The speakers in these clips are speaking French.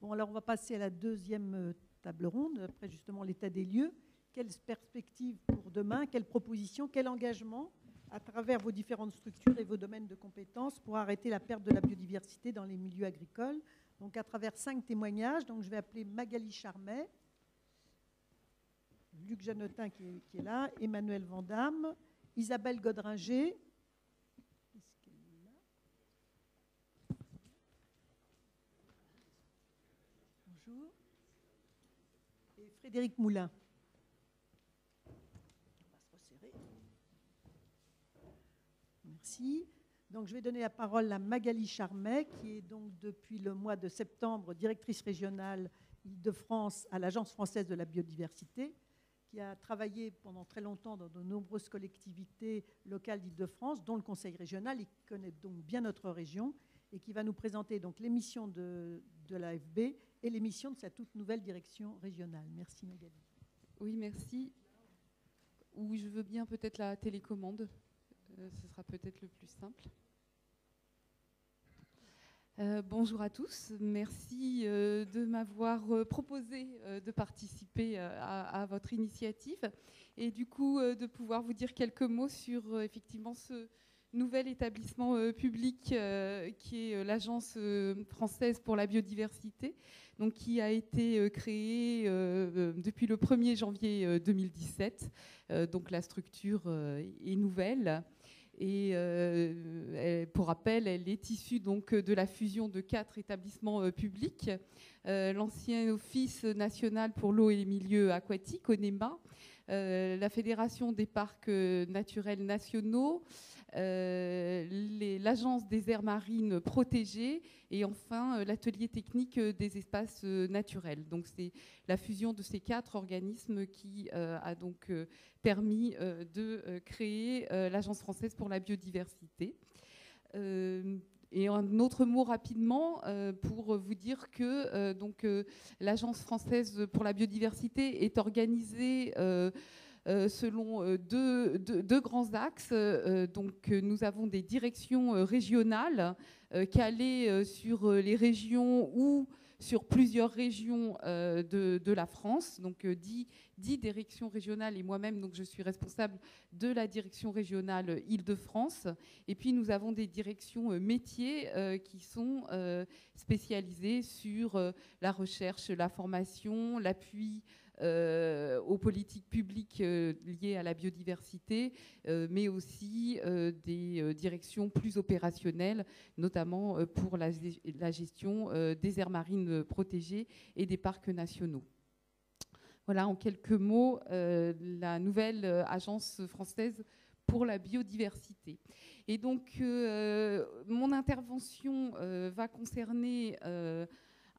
Bon, alors on va passer à la deuxième table ronde, après justement l'état des lieux. Quelles perspectives pour demain, quelles propositions, quel engagement à travers vos différentes structures et vos domaines de compétences pour arrêter la perte de la biodiversité dans les milieux agricoles. Donc à travers 5 témoignages, donc je vais appeler Magali Charmet, Luc Janotin qui est là, Emmanuel Vandamme, Isabelle Godringer, bonjour, et Frédéric Moulin. On va se resserrer. Merci. Donc, je vais donner la parole à Magali Charmet, qui est donc depuis le mois de septembre directrice régionale Île-de-France à l'Agence française de la biodiversité, qui a travaillé pendant très longtemps dans de nombreuses collectivités locales d'Île-de-France, dont le Conseil régional, et qui connaît donc bien notre région, et qui va nous présenter donc les missions de l'AFB et les missions de sa toute nouvelle direction régionale. Merci Magali. Oui, merci. Ou je veux bien peut-être la télécommande. Ce sera peut-être le plus simple. Bonjour à tous. Merci de m'avoir proposé de participer à votre initiative et du coup de pouvoir vous dire quelques mots sur effectivement ce nouvel établissement public qui est l'Agence française pour la biodiversité, donc qui a été créée depuis le 1er janvier 2017. Donc la structure est nouvelle. Et pour rappel, elle est issue donc de la fusion de 4 établissements publics. L'ancien Office national pour l'eau et les milieux aquatiques, ONEMA, la Fédération des parcs naturels nationaux, l'Agence des aires marines protégées et enfin l'atelier technique des espaces naturels. Donc c'est la fusion de ces 4 organismes qui a donc permis de créer l'Agence française pour la biodiversité. Et un autre mot rapidement pour vous dire que l'Agence française pour la biodiversité est organisée selon deux grands axes. Donc, nous avons des directions régionales calées sur les régions ou sur plusieurs régions de la France, donc 10 directions régionales et moi-même, donc je suis responsable de la direction régionale Île-de-France. Et puis nous avons des directions métiers qui sont spécialisées sur la recherche, la formation, l'appui aux politiques publiques liées à la biodiversité, mais aussi des directions plus opérationnelles, notamment pour la gestion des aires marines protégées et des parcs nationaux. Voilà, en quelques mots, la nouvelle Agence française pour la biodiversité. Et donc, mon intervention va concerner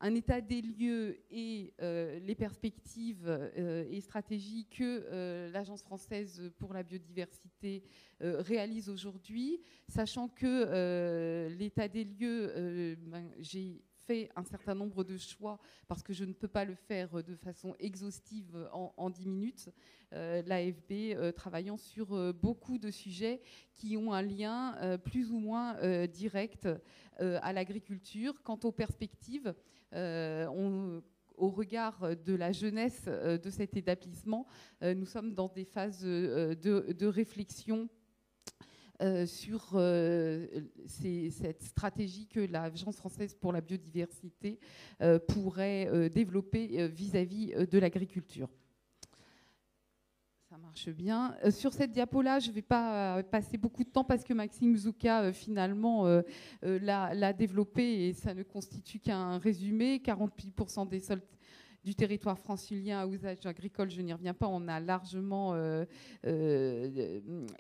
un état des lieux et les perspectives et stratégies que l'Agence française pour la biodiversité réalise aujourd'hui, sachant que l'état des lieux, j'ai fait un certain nombre de choix parce que je ne peux pas le faire de façon exhaustive en 10 minutes. L'AFB travaillant sur beaucoup de sujets qui ont un lien plus ou moins direct à l'agriculture. Quant aux perspectives, au regard de la jeunesse de cet établissement, nous sommes dans des phases de réflexion sur cette stratégie que l'Agence française pour la biodiversité pourrait développer vis-à-vis de l'agriculture. Ça marche bien. Sur cette diapo-là, je ne vais pas passer beaucoup de temps parce que Maxime Zouka, finalement, l'a développé et ça ne constitue qu'un résumé. 48% des sols du territoire francilien à usage agricole, je n'y reviens pas, on a largement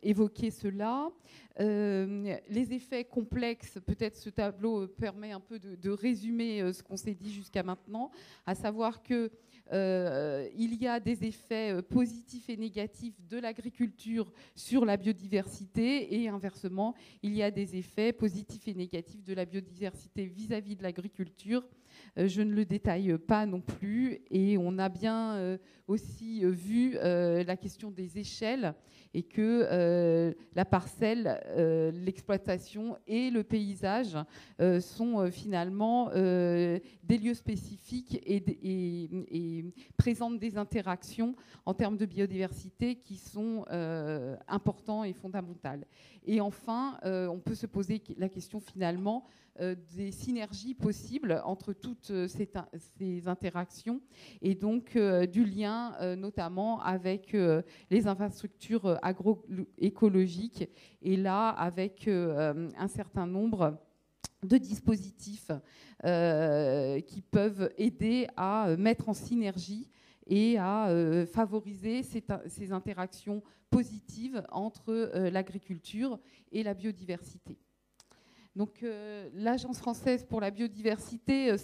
évoqué cela. Les effets complexes, peut-être ce tableau permet un peu de résumer ce qu'on s'est dit jusqu'à maintenant, à savoir que il y a des effets positifs et négatifs de l'agriculture sur la biodiversité et inversement, il y a des effets positifs et négatifs de la biodiversité vis-à-vis de l'agriculture Je ne le détaille pas non plus. Et on a bien aussi vu la question des échelles et que la parcelle, l'exploitation et le paysage sont finalement des lieux spécifiques et présentent des interactions en termes de biodiversité qui sont importants et fondamentales. Et enfin, on peut se poser la question finalement des synergies possibles entre toutes ces interactions et donc du lien notamment avec les infrastructures agroécologiques et là avec un certain nombre de dispositifs qui peuvent aider à mettre en synergie et à favoriser ces interactions positives entre l'agriculture et la biodiversité. Donc, l'Agence française pour la biodiversité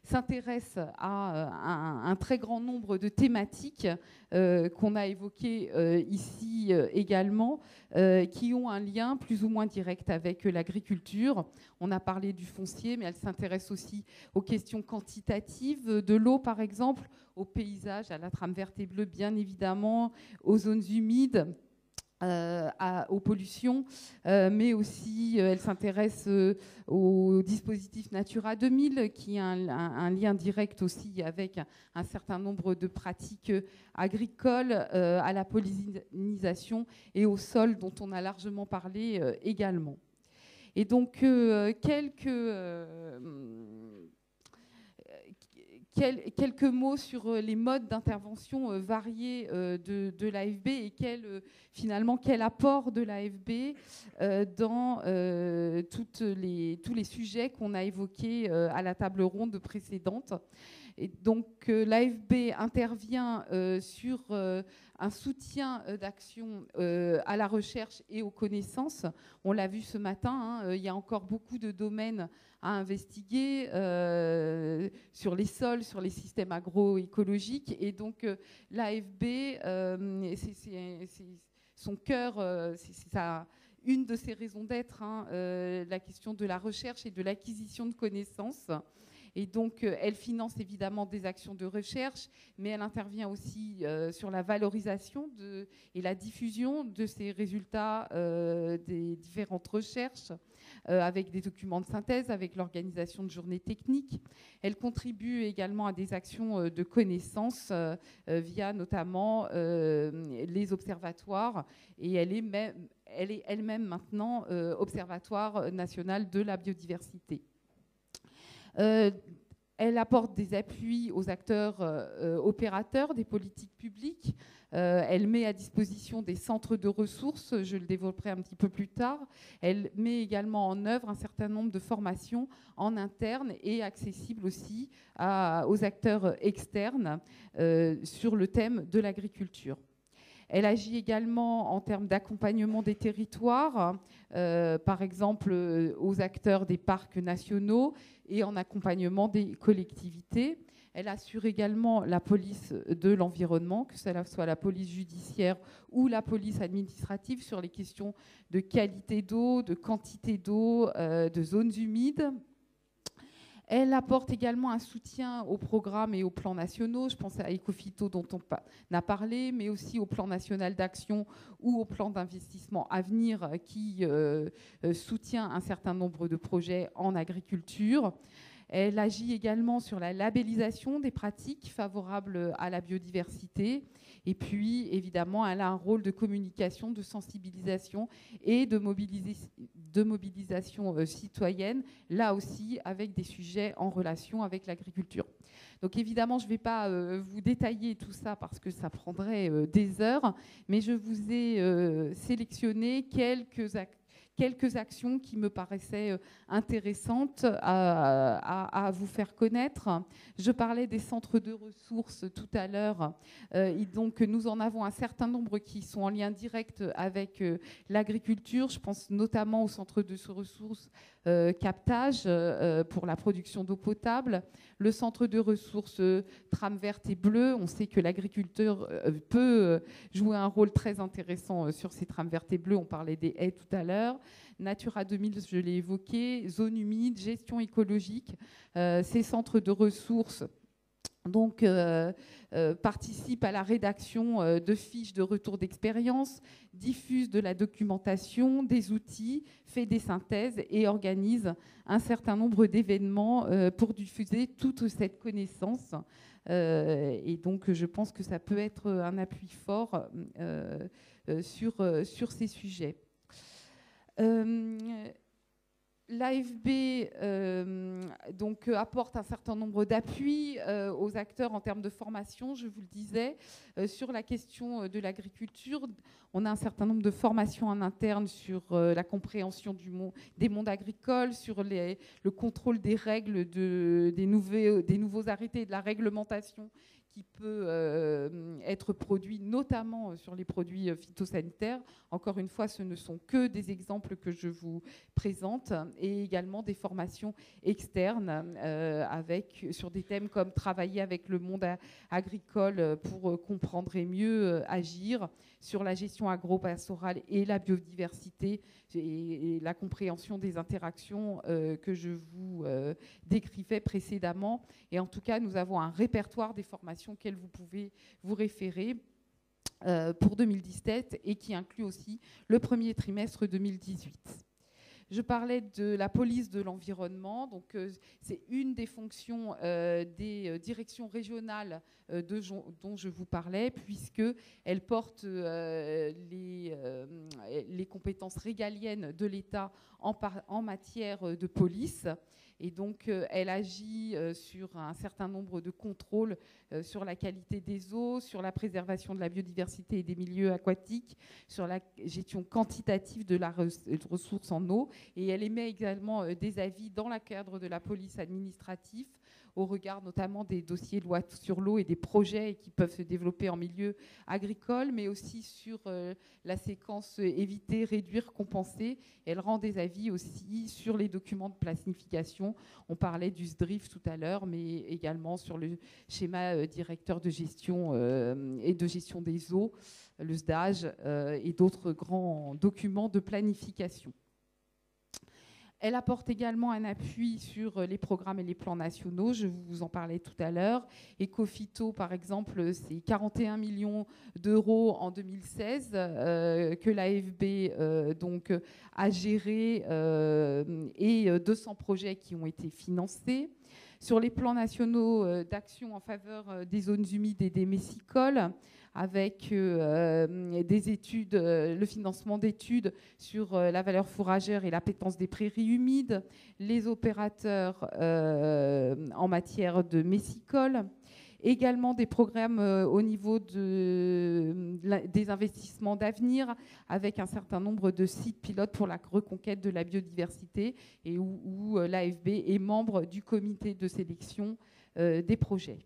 s'intéresse à un très grand nombre de thématiques qu'on a évoquées ici également, qui ont un lien plus ou moins direct avec l'agriculture. On a parlé du foncier, mais elle s'intéresse aussi aux questions quantitatives de l'eau, par exemple, au paysage, à la trame verte et bleue, bien évidemment, aux zones humides, aux pollutions, mais aussi elle s'intéresse au dispositif Natura 2000 qui a un lien direct aussi avec un certain nombre de pratiques agricoles, à la pollinisation et au sol dont on a largement parlé également. Et donc quelques mots sur les modes d'intervention variés de l'AFB et quel apport de l'AFB dans tous les sujets qu'on a évoqués à la table ronde précédente. Et donc l'AFB intervient sur un soutien d'action à la recherche et aux connaissances. On l'a vu ce matin, il y a encore beaucoup de domaines à investiguer sur les sols, sur les systèmes agroécologiques. Et donc l'AFB, son cœur, une de ses raisons d'être, la question de la recherche et de l'acquisition de connaissances. Et donc, elle finance évidemment des actions de recherche, mais elle intervient aussi sur la valorisation et la diffusion de ces résultats des différentes recherches, avec des documents de synthèse, avec l'organisation de journées techniques. Elle contribue également à des actions de connaissance via notamment les observatoires, et elle est elle-même maintenant observatoire national de la biodiversité. Elle apporte des appuis aux acteurs opérateurs des politiques publiques. Elle met à disposition des centres de ressources, je le développerai un petit peu plus tard. Elle met également en œuvre un certain nombre de formations en interne et accessibles aussi aux acteurs externes sur le thème de l'agriculture. Elle agit également en termes d'accompagnement des territoires, par exemple aux acteurs des parcs nationaux et en accompagnement des collectivités. Elle assure également la police de l'environnement, que cela soit la police judiciaire ou la police administrative, sur les questions de qualité d'eau, de quantité d'eau, de zones humides. Elle apporte également un soutien aux programmes et aux plans nationaux. Je pense à Ecophyto dont on a parlé, mais aussi au plan national d'action ou au plan d'investissement à venir qui soutient un certain nombre de projets en agriculture. Elle agit également sur la labellisation des pratiques favorables à la biodiversité. Et puis, évidemment, elle a un rôle de communication, de sensibilisation et de mobilisation citoyenne, là aussi avec des sujets en relation avec l'agriculture. Donc évidemment, je ne vais pas vous détailler tout ça parce que ça prendrait des heures, mais je vous ai sélectionné quelques actions qui me paraissaient intéressantes à vous faire connaître. Je parlais des centres de ressources tout à l'heure. Donc, nous en avons un certain nombre qui sont en lien direct avec l'agriculture. Je pense notamment au centre de ressources captage pour la production d'eau potable. Le centre de ressources trame verte et bleue. On sait que l'agriculteur peut jouer un rôle très intéressant sur ces trames vertes et bleues. On parlait des haies tout à l'heure. Natura 2000, je l'ai évoqué, zone humide, gestion écologique, ces centres de ressources donc participe à la rédaction de fiches de retour d'expérience, diffuse de la documentation, des outils, fait des synthèses et organise un certain nombre d'événements pour diffuser toute cette connaissance. Et donc je pense que ça peut être un appui fort sur ces sujets. L'AFB donc apporte un certain nombre d'appuis aux acteurs en termes de formation, je vous le disais. Sur la question de l'agriculture, on a un certain nombre de formations en interne sur la compréhension des mondes agricoles, sur le contrôle des règles, des nouveaux arrêtés et de la réglementation qui peut être produit, notamment sur les produits phytosanitaires. Encore une fois, ce ne sont que des exemples que je vous présente, et également des formations externes sur des thèmes comme travailler avec le monde agricole pour comprendre et mieux agir, sur la gestion agro-pastorale et la biodiversité et la compréhension des interactions que je vous décrivais précédemment. Et en tout cas, nous avons un répertoire des formations auxquelles vous pouvez vous référer pour 2017 et qui inclut aussi le premier trimestre 2018. Je parlais de la police de l'environnement. Donc, c'est une des fonctions des directions régionales dont je vous parlais, puisqu'elle porte les compétences régaliennes de l'État en matière de police. Et donc, elle agit sur un certain nombre de contrôles sur la qualité des eaux, sur la préservation de la biodiversité et des milieux aquatiques, sur la gestion quantitative de la ressource en eau. Et elle émet également des avis dans le cadre de la police administrative, au regard notamment des dossiers de loi sur l'eau et des projets qui peuvent se développer en milieu agricole, mais aussi sur la séquence éviter, réduire, compenser. Elle rend des avis aussi sur les documents de planification. On parlait du SDRIF tout à l'heure, mais également sur le schéma directeur de gestion et de gestion des eaux, le SDAGE, et d'autres grands documents de planification. Elle apporte également un appui sur les programmes et les plans nationaux, je vous en parlais tout à l'heure. Ecophyto, par exemple, c'est 41 millions d'euros en 2016 que l'AFB donc, a géré et 200 projets qui ont été financés. Sur les plans nationaux d'action en faveur des zones humides et des messicoles, avec des études, le financement d'études sur la valeur fourragère et l'appétence des prairies humides, les opérateurs en matière de messicoles, également des programmes au niveau des investissements d'avenir, avec un certain nombre de sites pilotes pour la reconquête de la biodiversité, et où l'AFB est membre du comité de sélection des projets.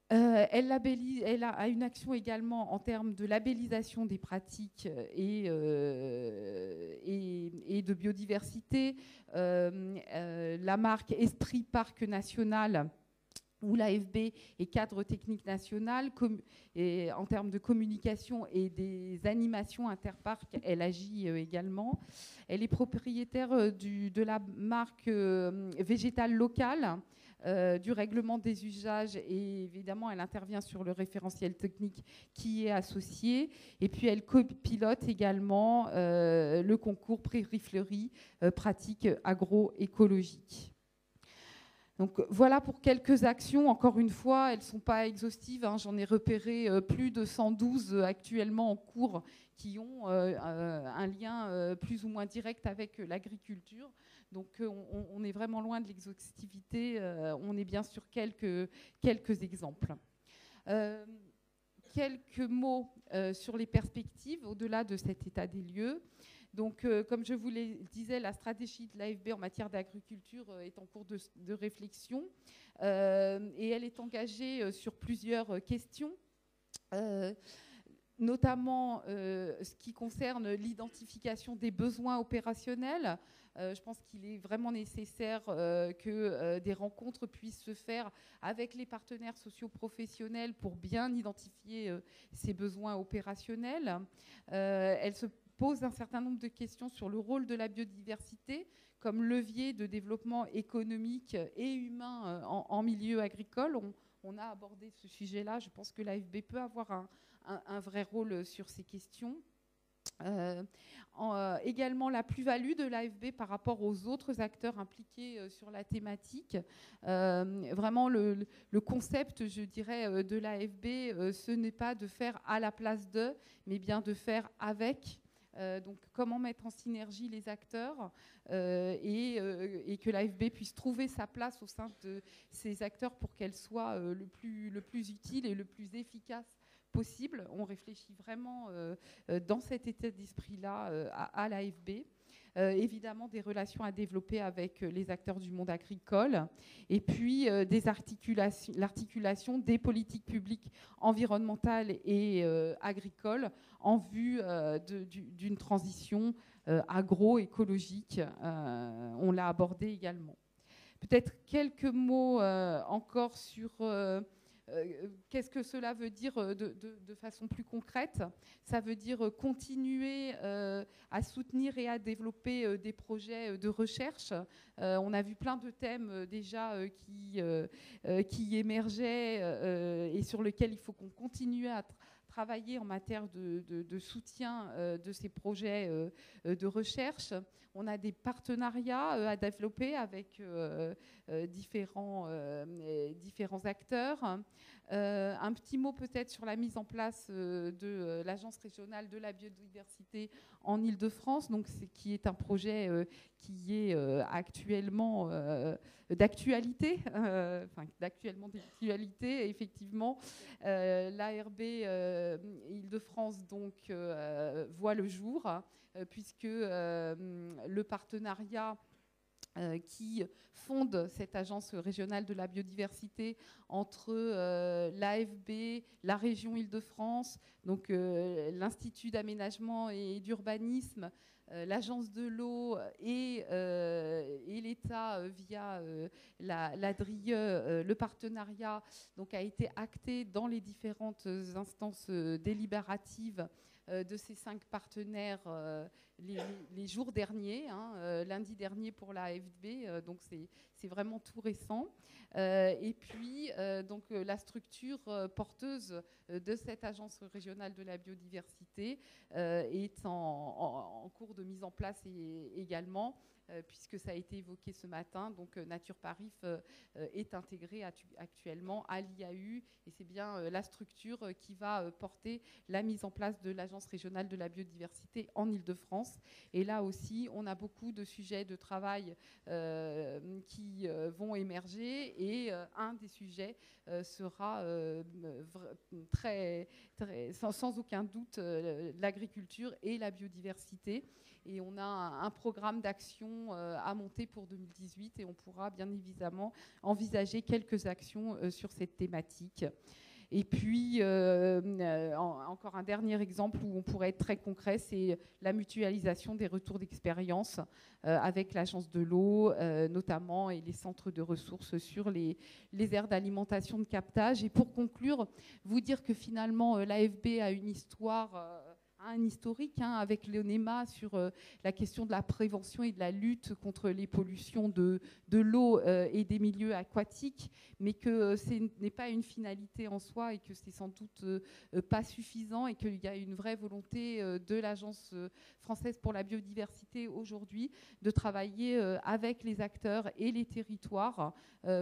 Elle a une action également en termes de labellisation des pratiques et de biodiversité. La marque Esprit Parc National, où l'AFB est cadre technique national, et en termes de communication et des animations interparcs, elle agit également. Elle est propriétaire de la marque végétale locale, du règlement des usages, et évidemment elle intervient sur le référentiel technique qui est associé, et puis elle copilote également le concours Prairies Fleuries pratiques agroécologiques. Donc voilà pour quelques actions. Encore une fois, elles ne sont pas exhaustives, hein. J'en ai repéré plus de 112 actuellement en cours qui ont un lien plus ou moins direct avec l'agriculture. Donc on est vraiment loin de l'exhaustivité, on est bien sur quelques exemples. Quelques mots sur les perspectives au-delà de cet état des lieux. Donc, comme je vous le disais, la stratégie de l'AFB en matière d'agriculture est en cours de réflexion, et elle est engagée sur plusieurs questions, notamment ce qui concerne l'identification des besoins opérationnels. Je pense qu'il est vraiment nécessaire que des rencontres puissent se faire avec les partenaires socio-professionnels pour bien identifier ces besoins opérationnels. Elle se pose un certain nombre de questions sur le rôle de la biodiversité comme levier de développement économique et humain en milieu agricole. On a abordé ce sujet-là. Je pense que l'AFB peut avoir un vrai rôle sur ces questions. Également la plus-value de l'AFB par rapport aux autres acteurs impliqués sur la thématique. Vraiment le concept, je dirais, de l'AFB, ce n'est pas de faire à la place de, mais bien de faire avec. Donc comment mettre en synergie les acteurs et que l'AFB puisse trouver sa place au sein de ces acteurs pour qu'elle soit le plus utile et le plus efficace possible. On réfléchit vraiment dans cet état d'esprit-là à l'AFB. Évidemment, des relations à développer avec les acteurs du monde agricole et puis l'articulation des politiques publiques environnementales et agricoles en vue d'une transition agroécologique. On l'a abordé également. Peut-être quelques mots encore sur qu'est-ce que cela veut dire de façon plus concrète. Ça veut dire continuer à soutenir et à développer des projets de recherche. On a vu plein de thèmes déjà qui émergeaient et sur lesquels il faut qu'on continue à travailler en matière de soutien de ces projets de recherche. On a des partenariats à développer avec différents acteurs. Un petit mot peut-être sur la mise en place de l'Agence régionale de la biodiversité en Île-de-France, donc qui est un projet qui est actuellement d'actualité, effectivement. L'ARB Île-de-France donc voit le jour puisque le partenariat qui fonde cette agence régionale de la biodiversité entre l'AFB, la région Île-de-France, donc l'Institut d'aménagement et d'urbanisme, l'agence de l'eau et l'État via la DRIE, le partenariat donc, a été acté dans les différentes instances délibératives de ces 5 partenaires les jours derniers, lundi dernier pour la AFB, donc c'est vraiment tout récent. Et puis, donc, la structure porteuse de cette agence régionale de la biodiversité est en cours de mise en place également. Puisque ça a été évoqué ce matin, donc Nature Parif est intégrée actuellement à l'IAU et c'est bien la structure qui va porter la mise en place de l'Agence régionale de la biodiversité en Île-de-France. Et là aussi, on a beaucoup de sujets de travail qui vont émerger et un des sujets sera sans aucun doute l'agriculture et la biodiversité. Et on a un programme d'action à monter pour 2018 et on pourra bien évidemment envisager quelques actions sur cette thématique. Et puis, encore un dernier exemple où on pourrait être très concret, c'est la mutualisation des retours d'expérience avec l'Agence de l'eau, notamment, et les centres de ressources sur les aires d'alimentation de captage. Et pour conclure, vous dire que finalement, l'AFB a une histoire... un historique avec l'ONEMA sur la question de la prévention et de la lutte contre les pollutions de l'eau et des milieux aquatiques, mais que ce n'est pas une finalité en soi et que c'est sans doute pas suffisant et qu'il y a une vraie volonté de l'Agence française pour la biodiversité aujourd'hui de travailler avec les acteurs et les territoires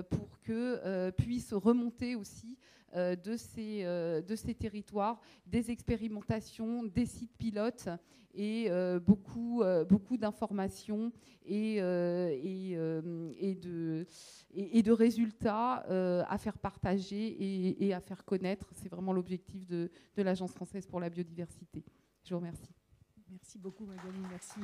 pour que puissent remonter aussi de ces territoires, des expérimentations, des sites pilotes et beaucoup d'informations et de résultats à faire partager et à faire connaître. C'est vraiment l'objectif de l'Agence française pour la biodiversité. Je vous remercie. Merci beaucoup Magali, merci.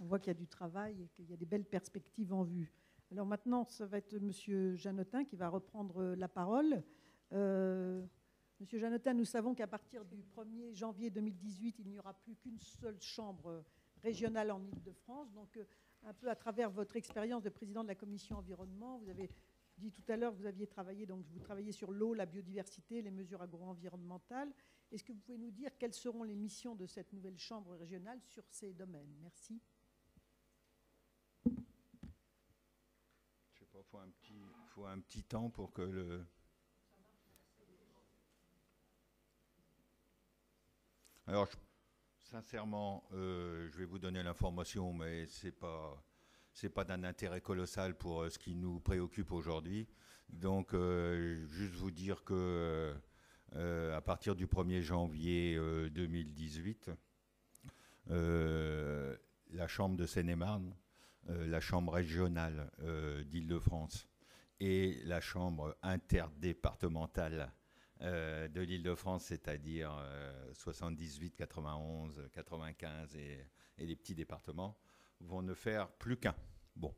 On voit qu'il y a du travail et qu'il y a des belles perspectives en vue. Alors maintenant, ça va être M. Jeannotin qui va reprendre la parole. Monsieur Jeannotin, nous savons qu'à partir du 1er janvier 2018, il n'y aura plus qu'une seule chambre régionale en Île-de-France. Donc, un peu à travers votre expérience de président de la commission environnement, vous avez dit tout à l'heure que vous aviez travaillé, donc vous travaillez sur l'eau, la biodiversité, les mesures agro-environnementales. Est-ce que vous pouvez nous dire quelles seront les missions de cette nouvelle chambre régionale sur ces domaines? Merci. Je sais pas, faut un petit temps pour que le... Alors, sincèrement, je vais vous donner l'information, mais c'est pas d'un intérêt colossal pour ce qui nous préoccupe aujourd'hui. Donc, juste vous dire que à partir du 1er janvier 2018, la Chambre de Seine-et-Marne, la Chambre régionale d'Île-de-France et la Chambre interdépartementale de l'Île-de-France, c'est-à-dire 78, 91, 95 et les petits départements, vont ne faire plus qu'un. Bon.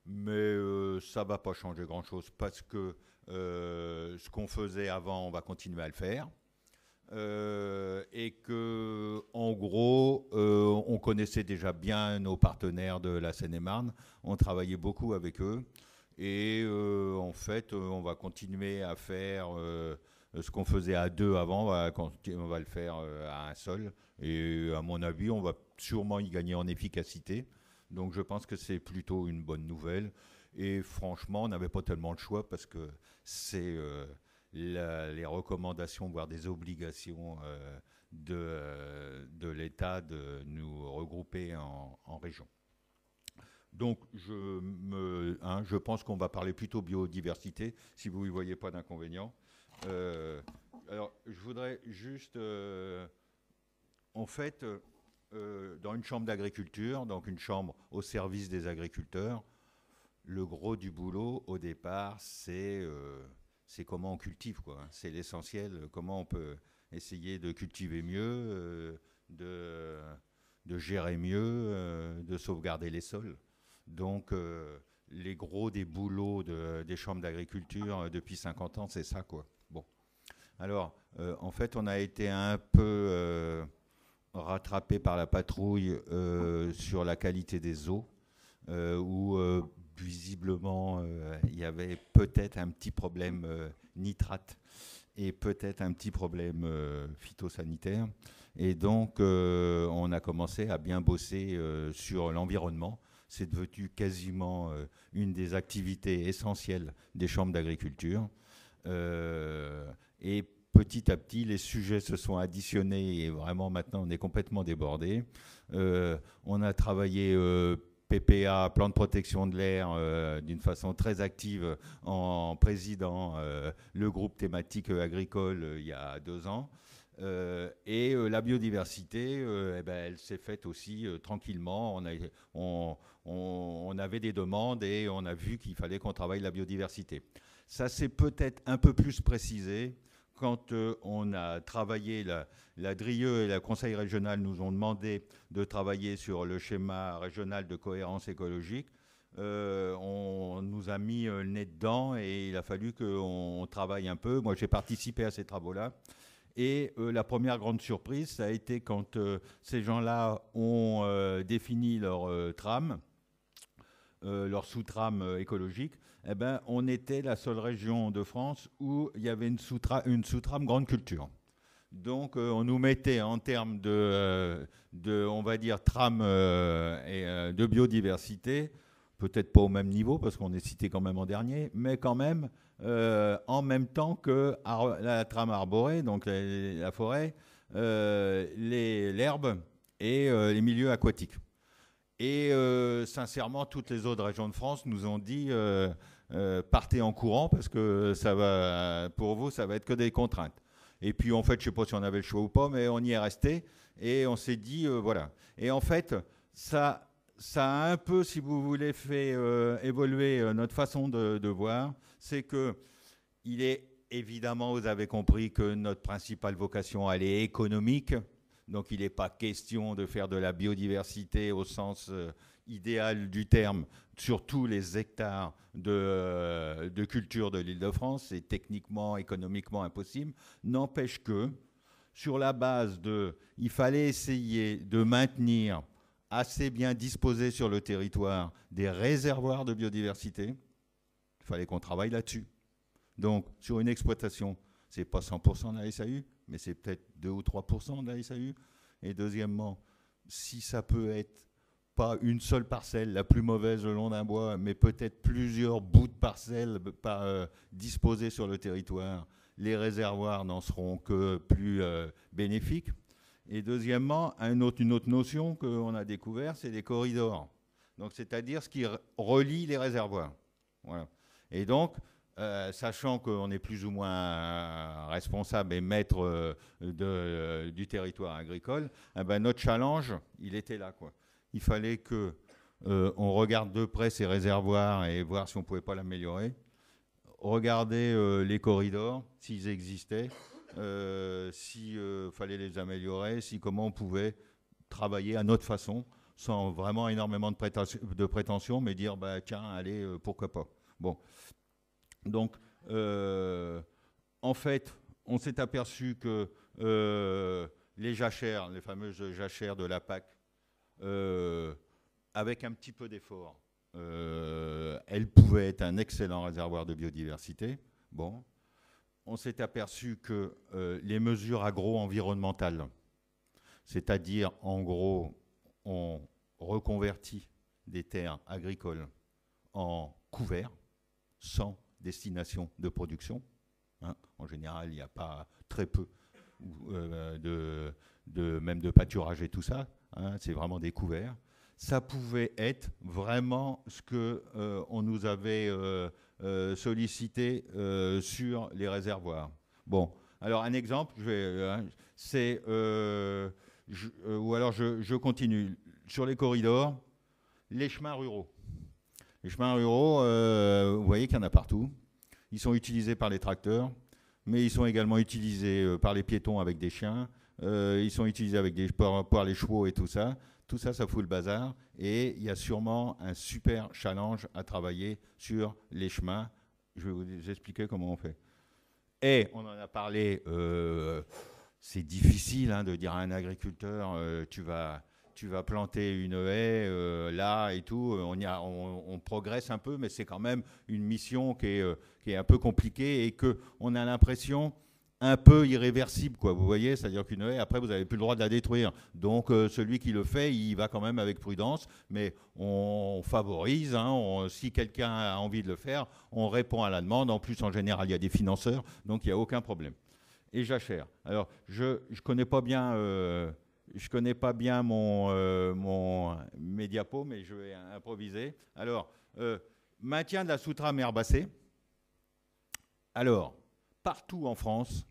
Mais ça ne va pas changer grand-chose parce que ce qu'on faisait avant, on va continuer à le faire. Et que, en gros, on connaissait déjà bien nos partenaires de la Seine-et-Marne. On travaillait beaucoup avec eux. Et en fait, on va continuer à faire ce qu'on faisait à deux avant, on va le faire à un seul. Et à mon avis, on va sûrement y gagner en efficacité. Donc je pense que c'est plutôt une bonne nouvelle. Et franchement, on n'avait pas tellement le choix parce que c'est les recommandations, voire des obligations de l'État de nous regrouper en région. Donc je pense qu'on va parler plutôt biodiversité, si vous n'y voyez pas d'inconvénient. Alors je voudrais juste, en fait, dans une chambre d'agriculture, donc une chambre au service des agriculteurs, le gros du boulot au départ, c'est comment on cultive, quoi. C'est l'essentiel, comment on peut essayer de cultiver mieux, de gérer mieux, de sauvegarder les sols. Donc les gros des boulots des chambres d'agriculture depuis 50 ans, c'est ça, quoi. Bon. Alors, en fait, on a été un peu rattrapé par la patrouille sur la qualité des eaux, où visiblement il y avait peut-être un petit problème nitrate et peut-être un petit problème phytosanitaire. Et donc, on a commencé à bien bosser sur l'environnement. C'est devenu quasiment une des activités essentielles des chambres d'agriculture. Et petit à petit, les sujets se sont additionnés et vraiment maintenant, on est complètement débordé. On a travaillé PPA, plan de protection de l'air, d'une façon très active en présidant le groupe thématique agricole il y a 2 ans. Et la biodiversité, elle s'est faite aussi tranquillement. On avait des demandes et on a vu qu'il fallait qu'on travaille la biodiversité. Ça s'est peut-être un peu plus précisé quand on a travaillé, la DRIE et le Conseil régional nous ont demandé de travailler sur le schéma régional de cohérence écologique. On nous a mis le nez dedans et il a fallu qu'on travaille un peu. Moi, j'ai participé à ces travaux-là. Et la première grande surprise, ça a été quand ces gens-là ont défini leur trame, leur sous-trame écologique. Eh ben, on était la seule région de France où il y avait une sous-trame grande culture. Donc, on nous mettait en termes de on va dire, trame et de biodiversité, peut-être pas au même niveau, parce qu'on est cité quand même en dernier, mais quand même en même temps que la trame arborée, donc la forêt, l'herbe et les milieux aquatiques. Et sincèrement, toutes les autres régions de France nous ont dit partez en courant parce que ça va, pour vous, ça va être que des contraintes. Et puis en fait, je ne sais pas si on avait le choix ou pas, mais on y est resté et on s'est dit voilà. Et en fait, ça a un peu, si vous voulez, fait évoluer notre façon de voir. C'est que il est évidemment, vous avez compris que notre principale vocation, elle est économique. Donc il n'est pas question de faire de la biodiversité au sens idéal du terme sur tous les hectares de culture de l'Île-de-France. C'est techniquement, économiquement impossible. N'empêche que sur la base il fallait essayer de maintenir assez bien disposés sur le territoire des réservoirs de biodiversité. Il fallait qu'on travaille là-dessus. Donc sur une exploitation, ce n'est pas 100% de la SAU, mais c'est peut-être 2 ou 3% de la SAU. Et deuxièmement, si ça peut être pas une seule parcelle, la plus mauvaise le long d'un bois, mais peut-être plusieurs bouts de parcelles disposés sur le territoire, les réservoirs n'en seront que plus bénéfiques. Et deuxièmement, une autre notion qu'on a découvert, c'est les corridors. Donc, c'est-à-dire ce qui relie les réservoirs. Voilà. Et donc, sachant qu'on est plus ou moins responsable et maître du territoire agricole, eh ben, notre challenge, il était là, quoi. Il fallait qu'on regarde de près ces réservoirs et voir si on ne pouvait pas l'améliorer. Regarder les corridors, s'ils existaient, s'il fallait les améliorer, comment on pouvait travailler à notre façon, sans vraiment énormément de prétention, mais dire, bah, tiens, allez, pourquoi pas. Bon. Donc, en fait, on s'est aperçu que les jachères, les fameuses jachères de la PAC, avec un petit peu d'effort, elles pouvaient être un excellent réservoir de biodiversité. Bon. On s'est aperçu que les mesures agro-environnementales, c'est-à-dire, en gros, on reconvertit des terres agricoles en couverts, sans destination de production. Hein. En général, il n'y a pas très peu même de pâturage et tout ça. Hein. C'est vraiment des couverts. Ça pouvait être vraiment ce qu'on nous avait sollicité sur les réservoirs. Bon, alors un exemple, c'est... ou alors je continue. Sur les corridors, les chemins ruraux. Les chemins ruraux, vous voyez qu'il y en a partout. Ils sont utilisés par les tracteurs, mais ils sont également utilisés par les piétons avec des chiens. Ils sont utilisés par les chevaux et tout ça. Tout ça, ça fout le bazar. Et il y a sûrement un super challenge à travailler sur les chemins. Je vais vous expliquer comment on fait. Et on en a parlé, c'est difficile de dire à un agriculteur, tu vas planter une haie là et tout. On progresse un peu, mais c'est quand même une mission qui est un peu compliquée et qu'on a l'impression un peu irréversible, quoi. Vous voyez, c'est-à-dire qu'une haie, après, vous n'avez plus le droit de la détruire. Donc, celui qui le fait, il va quand même avec prudence, mais on favorise. Si quelqu'un a envie de le faire, on répond à la demande. En plus, en général, il y a des financeurs, donc il n'y a aucun problème. Et jachère. Alors, je connais pas bien... je ne connais pas bien mes diapos, mais je vais improviser. Alors, maintien de la sous-trame herbacée. Alors, partout en France,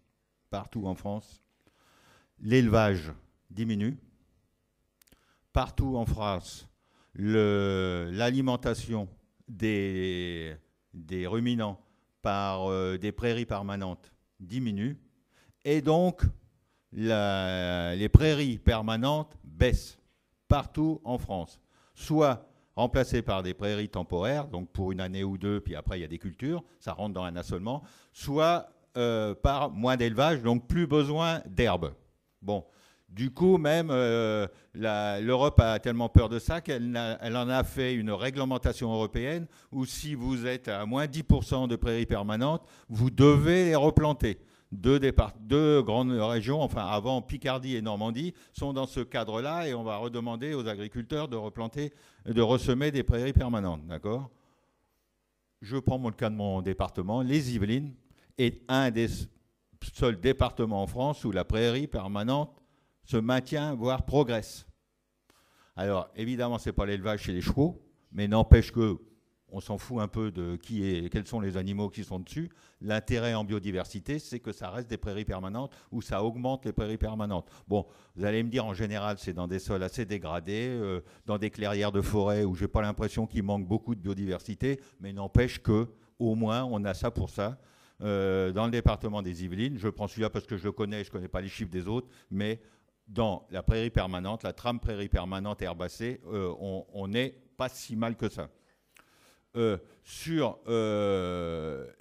l'élevage diminue. Partout en France, l'alimentation des ruminants par des prairies permanentes diminue. Et donc, les prairies permanentes baissent partout en France, soit remplacées par des prairies temporaires, donc pour une année ou deux, puis après il y a des cultures, ça rentre dans un assolement, soit par moins d'élevage, donc plus besoin d'herbe. Bon, du coup même l'Europe a tellement peur de ça qu'elle en a fait une réglementation européenne où si vous êtes à moins 10% de prairies permanentes, vous devez les replanter. Deux grandes régions, enfin avant Picardie et Normandie, sont dans ce cadre-là et on va redemander aux agriculteurs de ressemer des prairies permanentes. D'accord ? Je prends le cas de mon département, les Yvelines est un des seuls départements en France où la prairie permanente se maintient, voire progresse. Alors évidemment, ce n'est pas l'élevage chez les chevaux, mais n'empêche que on s'en fout un peu de quels sont les animaux qui sont dessus. L'intérêt en biodiversité, c'est que ça reste des prairies permanentes ou ça augmente les prairies permanentes. Bon, vous allez me dire, en général, c'est dans des sols assez dégradés, dans des clairières de forêt où je n'ai pas l'impression qu'il manque beaucoup de biodiversité, mais n'empêche qu'au moins, on a ça pour ça. Dans le département des Yvelines, je prends celui-là parce que je le connais, je ne connais pas les chiffres des autres, mais dans la prairie permanente, la trame prairie permanente herbacée, on n'est pas si mal que ça. Sur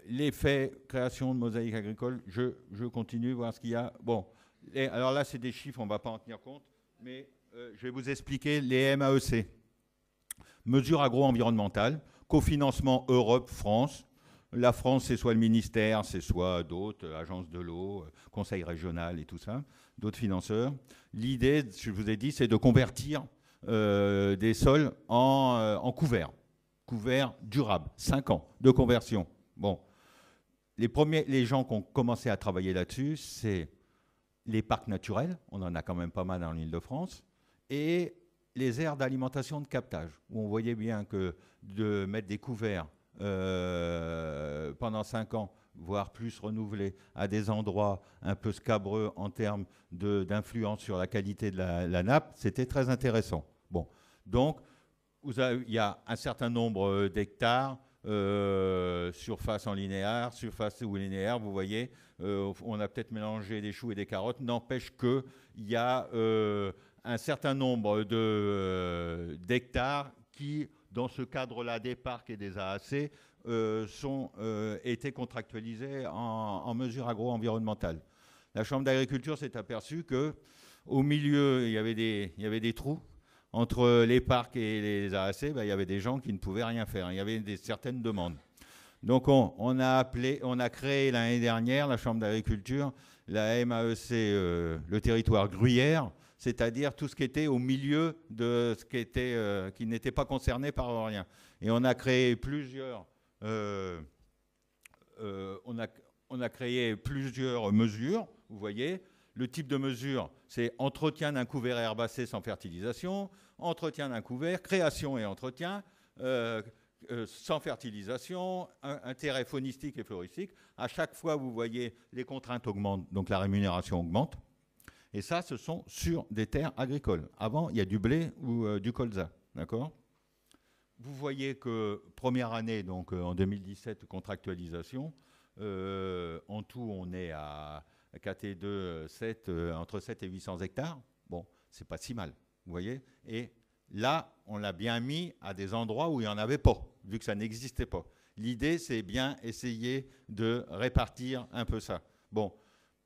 l'effet création de mosaïque agricole, je continue, voir ce qu'il y a. Bon, alors là, c'est des chiffres, on ne va pas en tenir compte, mais je vais vous expliquer les MAEC. Mesures agro-environnementales, cofinancement Europe-France. La France, c'est soit le ministère, c'est soit d'autres, agences de l'eau, conseil régional et tout ça, d'autres financeurs. L'idée, je vous ai dit, c'est de convertir des sols en couverts durables, 5 ans de conversion. Bon, les gens qui ont commencé à travailler là-dessus, c'est les parcs naturels, on en a quand même pas mal dans l'Île-de-France, et les aires d'alimentation de captage, où on voyait bien que de mettre des couverts pendant 5 ans, voire plus renouvelés, à des endroits un peu scabreux en termes d'influence sur la qualité de la nappe, c'était très intéressant. Bon, donc, il y a un certain nombre d'hectares, surface en linéaire, surface ou linéaire, vous voyez, on a peut-être mélangé des choux et des carottes, n'empêche qu'il y a un certain nombre d'hectares qui, dans ce cadre-là des parcs et des AAC, étaient contractualisés en mesure agro-environnementale. La Chambre d'agriculture s'est aperçue qu'au milieu, il y avait des trous. Entre les parcs et les AAC, il y avait des gens qui ne pouvaient rien faire. Il y avait certaines demandes. Donc on a créé l'année dernière, la Chambre d'agriculture, la MAEC, le territoire gruyère, c'est-à-dire tout ce qui était au milieu de ce qui n'était pas concerné par rien. Et on a créé plusieurs mesures, vous voyez. Le type de mesure, c'est entretien d'un couvert herbacé sans fertilisation, entretien d'un couvert, création et entretien, sans fertilisation, intérêt faunistique et floristique. À chaque fois, vous voyez, les contraintes augmentent, donc la rémunération augmente. Et ça, ce sont sur des terres agricoles. Avant, il y a du blé ou du colza, d'accord ? Vous voyez que première année, donc en 2017, contractualisation, en tout, on est à KT2, entre 7 et 800 hectares. Bon, c'est pas si mal, vous voyez. Et là, on l'a bien mis à des endroits où il n'y en avait pas, vu que ça n'existait pas. L'idée, c'est bien essayer de répartir un peu ça. Bon,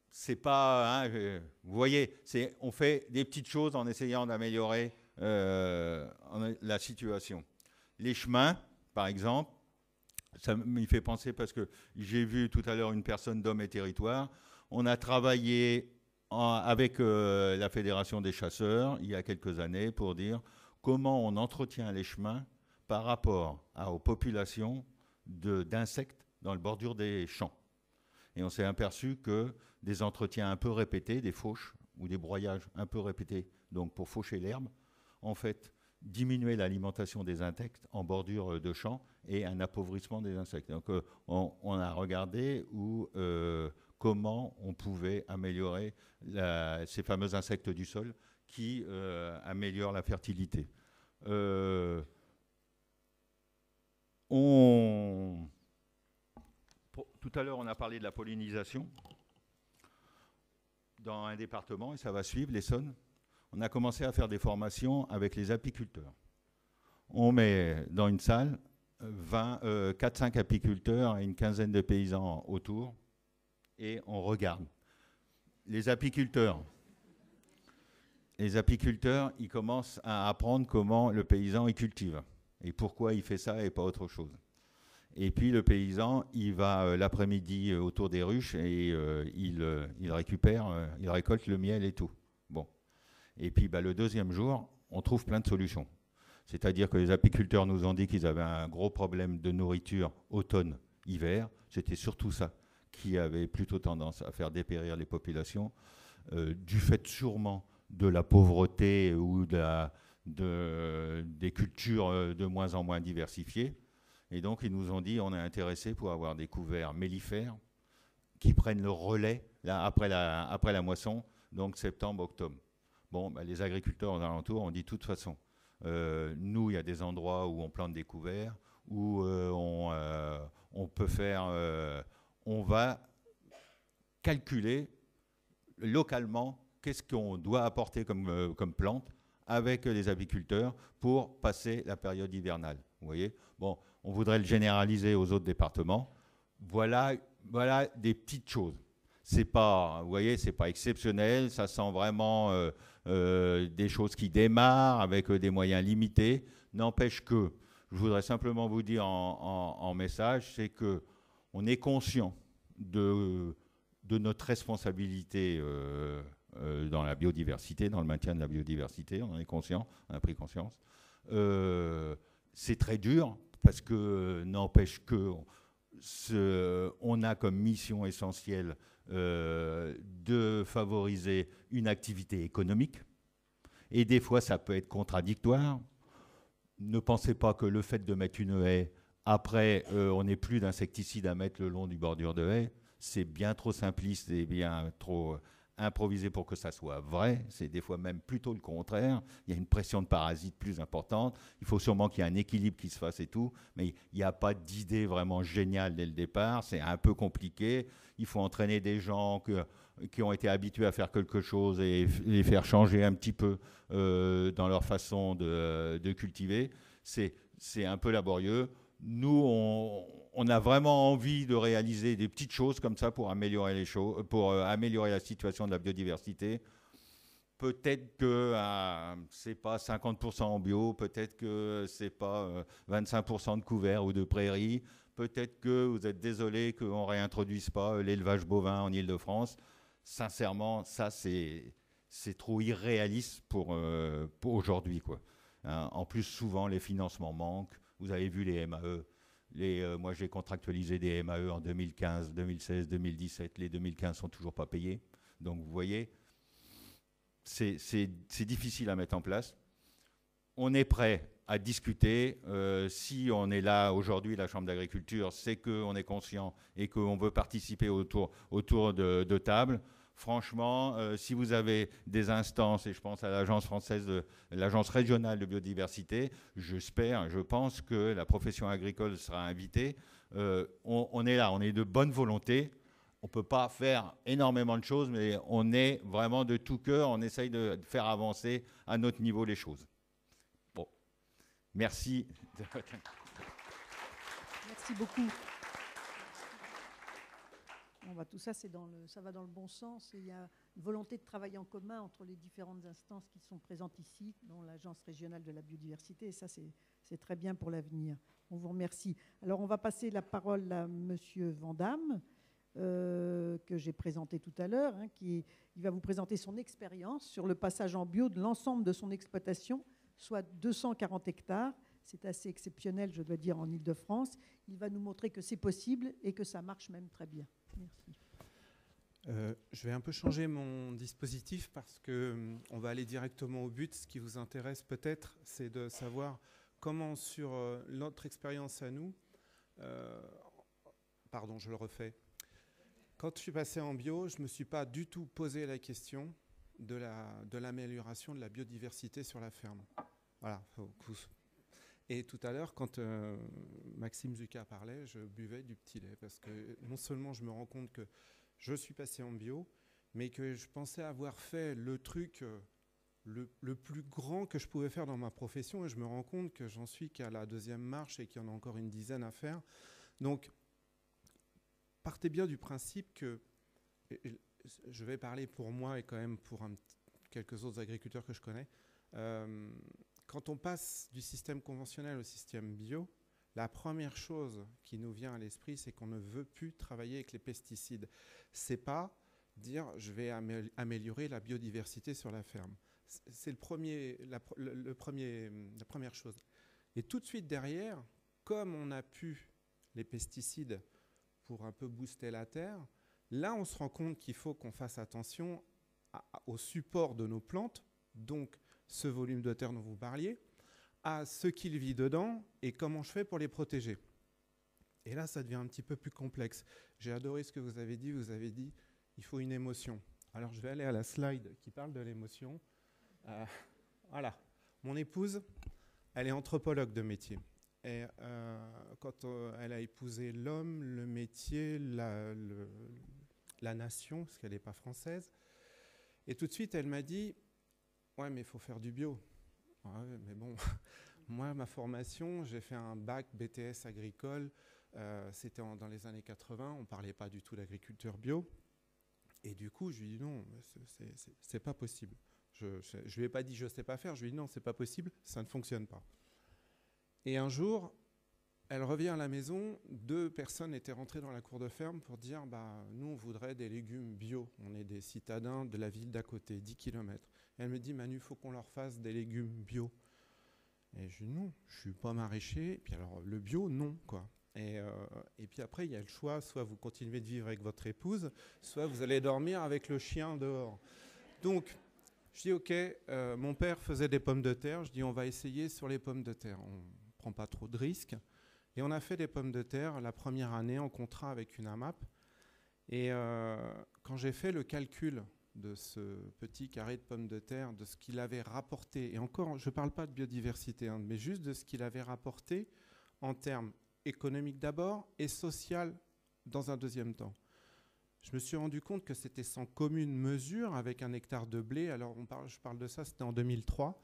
c'est pas... vous voyez, on fait des petites choses en essayant d'améliorer la situation. Les chemins, par exemple, ça m'y fait penser parce que j'ai vu tout à l'heure une personne d'Hommes et Territoires. On a travaillé avec la Fédération des chasseurs il y a quelques années pour dire comment on entretient les chemins par rapport aux populations d'insectes dans le bordure des champs. Et on s'est aperçu que des entretiens un peu répétés, des fauches ou des broyages un peu répétés, donc pour faucher l'herbe, en fait, diminuer l'alimentation des insectes en bordure de champs et un appauvrissement des insectes. Donc on a regardé comment on pouvait améliorer ces fameux insectes du sol qui améliorent la fertilité. Tout à l'heure, on a parlé de la pollinisation dans un département, et ça va suivre, l'Essonne. On a commencé à faire des formations avec les apiculteurs. On met dans une salle 4-5 apiculteurs et une quinzaine de paysans autour, et on regarde. Les apiculteurs, ils commencent à apprendre comment le paysan il cultive et pourquoi il fait ça et pas autre chose. Et puis le paysan, il va l'après-midi autour des ruches et il récolte le miel et tout. Bon. Et puis le deuxième jour, on trouve plein de solutions. C'est-à-dire que les apiculteurs nous ont dit qu'ils avaient un gros problème de nourriture automne-hiver. C'était surtout ça qui avait plutôt tendance à faire dépérir les populations, du fait sûrement de la pauvreté ou des cultures de moins en moins diversifiées. Et donc, ils nous ont dit on est intéressé pour avoir des couverts mellifères qui prennent le relais là, après la moisson, donc septembre-octobre. Bon, les agriculteurs aux alentours ont dit de toute façon, nous, il y a des endroits où on plante des couverts, où on peut faire... on va calculer localement qu'est-ce qu'on doit apporter comme plante avec les apiculteurs pour passer la période hivernale. Vous voyez ? Bon, on voudrait le généraliser aux autres départements. Voilà des petites choses. C'est pas, vous voyez, c'est pas exceptionnel. Ça sent vraiment des choses qui démarrent avec des moyens limités. N'empêche que, je voudrais simplement vous dire en message, c'est que on est conscient de notre responsabilité dans la biodiversité, dans le maintien de la biodiversité. On en est conscient, on a pris conscience. C'est très dur parce que n'empêche que on a comme mission essentielle de favoriser une activité économique. Et des fois, ça peut être contradictoire. Ne pensez pas que le fait de mettre une haie, après, on n'ait plus d'insecticides à mettre le long du bordure de haie. C'est bien trop simpliste et bien trop improvisé pour que ça soit vrai. C'est des fois même plutôt le contraire. Il y a une pression de parasites plus importante. Il faut sûrement qu'il y ait un équilibre qui se fasse et tout. Mais il n'y a pas d'idée vraiment géniale dès le départ. C'est un peu compliqué. Il faut entraîner des gens qui ont été habitués à faire quelque chose et les faire changer un petit peu dans leur façon de cultiver. C'est un peu laborieux. Nous, on a vraiment envie de réaliser des petites choses comme ça pour améliorer les choses, pour améliorer la situation de la biodiversité. Peut-être que c'est pas 50% en bio, peut-être que c'est pas 25% de couverts ou de prairies, peut-être que vous êtes désolé qu'on réintroduise pas l'élevage bovin en Île-de-France. Sincèrement, ça c'est trop irréaliste pour aujourd'hui, quoi. En plus, souvent les financements manquent. Vous avez vu les MAE. Moi, j'ai contractualisé des MAE en 2015, 2016, 2017. Les 2015 sont toujours pas payés. Donc, vous voyez, c'est difficile à mettre en place. On est prêt à discuter. Si on est là aujourd'hui, la Chambre d'agriculture, c'est qu'on est conscient et qu'on veut participer autour de table. Franchement, si vous avez des instances, et je pense à l'agence régionale de biodiversité, je pense que la profession agricole sera invitée. On est là, on est de bonne volonté. On ne peut pas faire énormément de choses, mais on est vraiment de tout cœur. On essaye de faire avancer à notre niveau les choses. Bon, merci. Merci beaucoup. Tout ça, ça va dans le bon sens. Et il y a une volonté de travailler en commun entre les différentes instances qui sont présentes ici, dont l'Agence régionale de la biodiversité. Et ça, c'est très bien pour l'avenir. On vous remercie. Alors, on va passer la parole à Monsieur Vandamme, que j'ai présenté tout à l'heure. Il va vous présenter son expérience sur le passage en bio de l'ensemble de son exploitation, soit 240 hectares. C'est assez exceptionnel, je dois dire, en Île-de-France. Il va nous montrer que c'est possible et que ça marche même très bien. Merci. Je vais un peu changer mon dispositif parce qu'on va aller directement au but. Ce qui vous intéresse peut-être, c'est de savoir comment sur notre expérience à nous... pardon, je le refais. Quand je suis passé en bio, je ne me suis pas du tout posé la question de l'amélioration de la biodiversité sur la ferme. Voilà. Et tout à l'heure, quand Maxime Zucca parlait, je buvais du petit lait parce que non seulement je me rends compte que je suis passé en bio, mais que je pensais avoir fait le truc le plus grand que je pouvais faire dans ma profession et je me rends compte que j'en suis qu'à la 2e marche et qu'il y en a encore une dizaine à faire. Donc, partez bien du principe que, je vais parler pour moi et quand même pour quelques autres agriculteurs que je connais, quand on passe du système conventionnel au système bio, la première chose qui nous vient à l'esprit, c'est qu'on ne veut plus travailler avec les pesticides. C'est pas dire je vais améliorer la biodiversité sur la ferme. C'est la première chose. Et tout de suite derrière, comme on a pu les pesticides pour un peu booster la terre, là on se rend compte qu'il faut qu'on fasse attention au support de nos plantes, donc ce volume de terre dont vous parliez, à ce qu'il vit dedans et comment je fais pour les protéger. Et là, ça devient un petit peu plus complexe. J'ai adoré ce que vous avez dit. Vous avez dit il faut une émotion. Alors, je vais aller à la slide qui parle de l'émotion. Voilà. Mon épouse, elle est anthropologue de métier. Et quand elle a épousé l'homme, le métier, la nation, parce qu'elle n'est pas française, et tout de suite, elle m'a dit « Ouais, mais il faut faire du bio. » Ouais, mais bon, moi, ma formation, j'ai fait un bac BTS agricole. C'était dans les années 80. On ne parlait pas du tout d'agriculture bio. Et du coup, je lui ai dit non, c'est pas possible. Je ne lui ai pas dit je ne sais pas faire. Je lui ai dit non, c'est pas possible, ça ne fonctionne pas. Et un jour, elle revient à la maison, 2 personnes étaient rentrées dans la cour de ferme pour dire bah, nous on voudrait des légumes bio, on est des citadins de la ville d'à côté, 10 km. Et elle me dit Manu, il faut qu'on leur fasse des légumes bio. Et je dis non, je suis pas maraîcher. Et puis alors le bio, non quoi. Et puis après il y a le choix, soit vous continuez de vivre avec votre épouse, soit vous allez dormir avec le chien dehors. Donc je dis ok, mon père faisait des pommes de terre, je dis on va essayer sur les pommes de terre, on ne prend pas trop de risques. Et on a fait des pommes de terre la première année en contrat avec une AMAP. Et quand j'ai fait le calcul de ce petit carré de pommes de terre, de ce qu'il avait rapporté, et encore je ne parle pas de biodiversité, hein, mais juste de ce qu'il avait rapporté en termes économiques d'abord et social dans un deuxième temps. Je me suis rendu compte que c'était sans commune mesure avec 1 hectare de blé. Alors je parle de ça, c'était en 2003.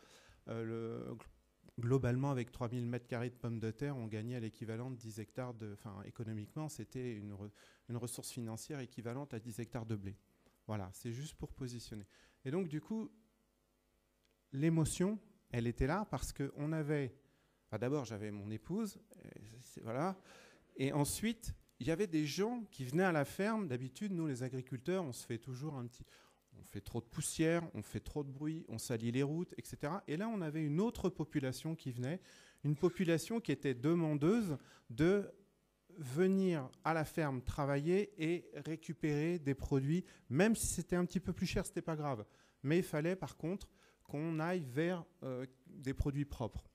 Globalement, avec 3000 m² de pommes de terre, on gagnait l'équivalent de 10 hectares économiquement, c'était une ressource financière équivalente à 10 hectares de blé. Voilà, c'est juste pour positionner. Et donc, du coup, l'émotion, elle était là parce qu'on avait... d'abord, j'avais mon épouse, voilà. Et ensuite, il y avait des gens qui venaient à la ferme. D'habitude, nous, les agriculteurs, on se fait toujours un petit... On fait trop de poussière, on fait trop de bruit, on salit les routes, etc. Et là, on avait une autre population qui venait, une population qui était demandeuse de venir à la ferme travailler et récupérer des produits, même si c'était un petit peu plus cher, ce n'était pas grave. Mais il fallait, par contre, qu'on aille vers des produits propres.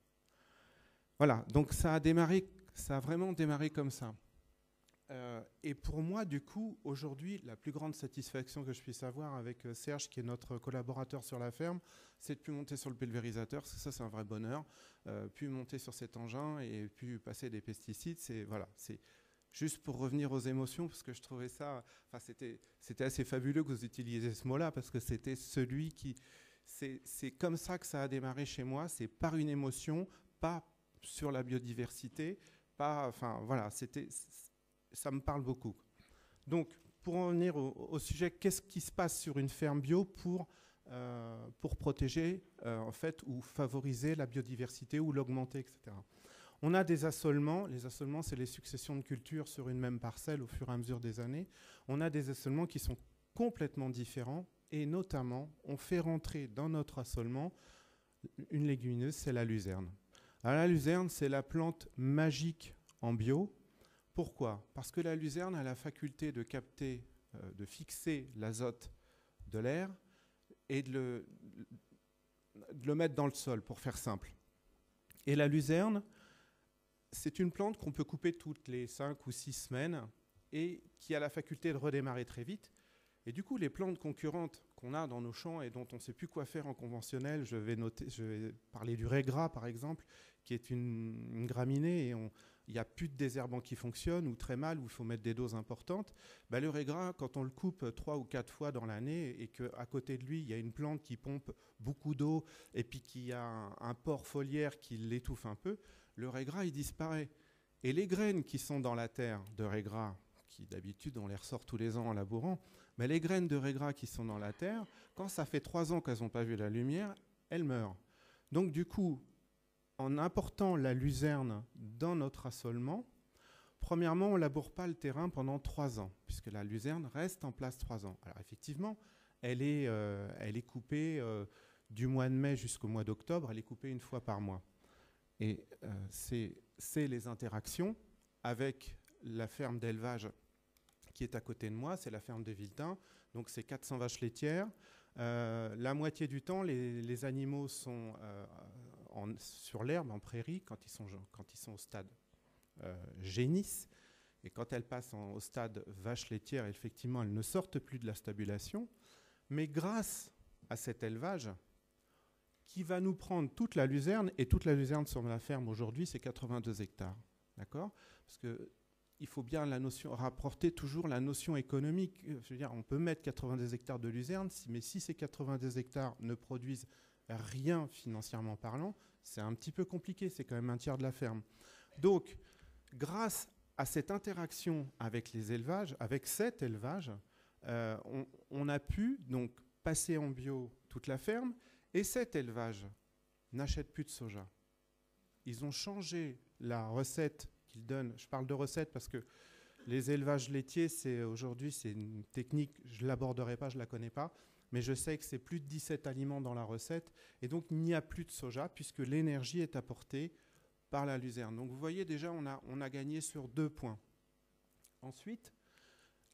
Voilà, donc ça a vraiment démarré comme ça. Et pour moi, du coup, aujourd'hui, la plus grande satisfaction que je puisse avoir avec Serge, qui est notre collaborateur sur la ferme, c'est de plus monter sur le pulvérisateur, parce que ça, c'est un vrai bonheur. Puis monter sur cet engin et puis passer des pesticides, c'est juste pour revenir aux émotions, parce que je trouvais ça, c'était assez fabuleux que vous utilisiez ce mot-là, parce que c'était celui qui, c'est comme ça que ça a démarré chez moi, c'est par une émotion, pas sur la biodiversité, voilà, ça me parle beaucoup. Donc, pour en venir au sujet, qu'est-ce qui se passe sur une ferme bio pour protéger, en fait, ou favoriser la biodiversité ou l'augmenter, etc. On a des assolements. Les assolements, c'est les successions de cultures sur une même parcelle au fur et à mesure des années. On a des assolements qui sont complètement différents et notamment, on fait rentrer dans notre assolement une légumineuse, c'est la luzerne. Alors, la luzerne, c'est la plante magique en bio. Pourquoi ? Parce que la luzerne a la faculté de capter, de fixer l'azote de l'air et de le mettre dans le sol, pour faire simple. Et la luzerne, c'est une plante qu'on peut couper toutes les 5 ou 6 semaines et qui a la faculté de redémarrer très vite. Et du coup, les plantes concurrentes qu'on a dans nos champs et dont on ne sait plus quoi faire en conventionnel, je vais parler du régras, par exemple, qui est une graminée et il n'y a plus de désherbant qui fonctionne ou très mal, où il faut mettre des doses importantes. Le régras, quand on le coupe 3 ou 4 fois dans l'année et qu'à côté de lui, il y a une plante qui pompe beaucoup d'eau et puis qui a un port foliaire qui l'étouffe un peu, le régras, il disparaît. Et les graines qui sont dans la terre de régras, qui d'habitude on les ressort tous les ans en labourant, mais les graines de régras qui sont dans la terre, quand ça fait 3 ans qu'elles n'ont pas vu la lumière, elles meurent. Donc du coup, en important la luzerne dans notre assolement, premièrement, on ne laboure pas le terrain pendant 3 ans, puisque la luzerne reste en place 3 ans. Alors effectivement, elle est coupée du mois de mai jusqu'au mois d'octobre, elle est coupée 1 fois par mois. Et c'est les interactions avec la ferme d'élevage qui est à côté de moi, c'est la ferme de Viltin, donc c'est 400 vaches laitières. La moitié du temps, les animaux sont sur l'herbe, en prairie, quand ils sont au stade génisse. Et quand elles passent au stade vache laitière, effectivement, elles ne sortent plus de la stabulation. Mais grâce à cet élevage, qui va nous prendre toute la luzerne, et toute la luzerne sur la ferme aujourd'hui, c'est 82 hectares. D'accord ? Parce qu'il faut bien rapporter toujours la notion économique. Je veux dire, on peut mettre 82 hectares de luzerne, mais si ces 82 hectares ne produisent rien financièrement parlant, c'est un petit peu compliqué, c'est quand même un tiers de la ferme. Donc, grâce à cette interaction avec les élevages, avec cet élevage, on a pu donc passer en bio toute la ferme, et cet élevage n'achète plus de soja. Ils ont changé la recette qu'ils qui donne, je parle de recettes parce que les élevages laitiers, aujourd'hui, c'est une technique, je ne l'aborderai pas, je ne la connais pas, mais je sais que c'est plus de 17 aliments dans la recette, et donc il n'y a plus de soja, puisque l'énergie est apportée par la luzerne. Donc vous voyez déjà, on a gagné sur 2 points. Ensuite,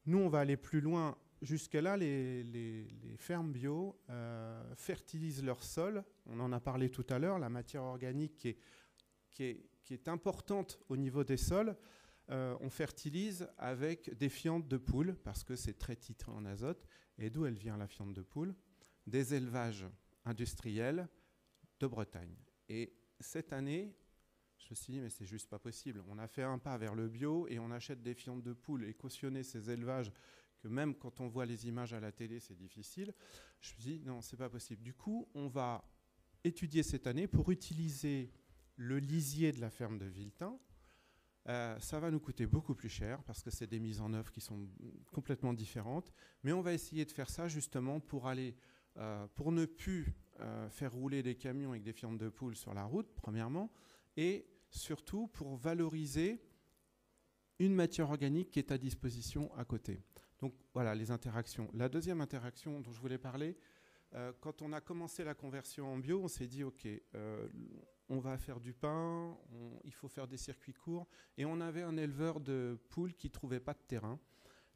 nous, on va aller plus loin. Jusque-là, les fermes bio fertilisent leur sol. On en a parlé tout à l'heure, la matière organique qui est importante au niveau des sols. On fertilise avec des fientes de poules, parce que c'est très titré en azote. Et d'où elle vient, la fiente de poule? Des élevages industriels de Bretagne. Et cette année, je me suis dit, mais c'est juste pas possible. On a fait un pas vers le bio et on achète des fientes de poules et cautionner ces élevages que même quand on voit les images à la télé, c'est difficile. Je me suis dit, non, c'est pas possible. Du coup, on va étudier cette année pour utiliser le lisier de la ferme de Villetin. Ça va nous coûter beaucoup plus cher parce que c'est des mises en œuvre qui sont complètement différentes. Mais on va essayer de faire ça justement pour ne plus faire rouler des camions avec des fientes de poules sur la route, premièrement, et surtout pour valoriser une matière organique qui est à disposition à côté. Donc voilà les interactions. La deuxième interaction dont je voulais parler, quand on a commencé la conversion en bio, on s'est dit ok, on va faire du pain, il faut faire des circuits courts, et on avait un éleveur de poules qui ne trouvait pas de terrain.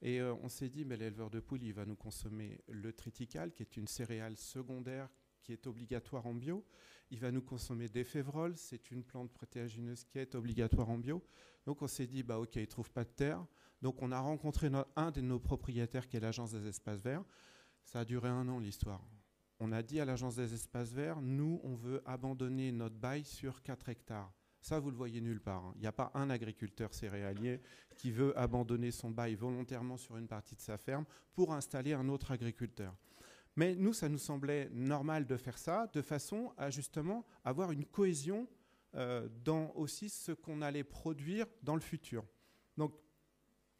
Et on s'est dit, mais l'éleveur de poules, il va nous consommer le triticale, qui est une céréale secondaire qui est obligatoire en bio. Il va nous consommer des févroles, c'est une plante protéagineuse qui est obligatoire en bio. Donc on s'est dit, bah ok, il ne trouve pas de terre. Donc on a rencontré un de nos propriétaires qui est l'Agence des espaces verts. Ça a duré 1 an l'histoire. On a dit à l'Agence des espaces verts, nous on veut abandonner notre bail sur 4 hectares. Ça vous le voyez nulle part. Il n'y a pas un agriculteur céréalier qui veut abandonner son bail volontairement sur une partie de sa ferme pour installer un autre agriculteur. Mais nous, ça nous semblait normal de faire ça, de façon à justement avoir une cohésion dans aussi ce qu'on allait produire dans le futur. Donc,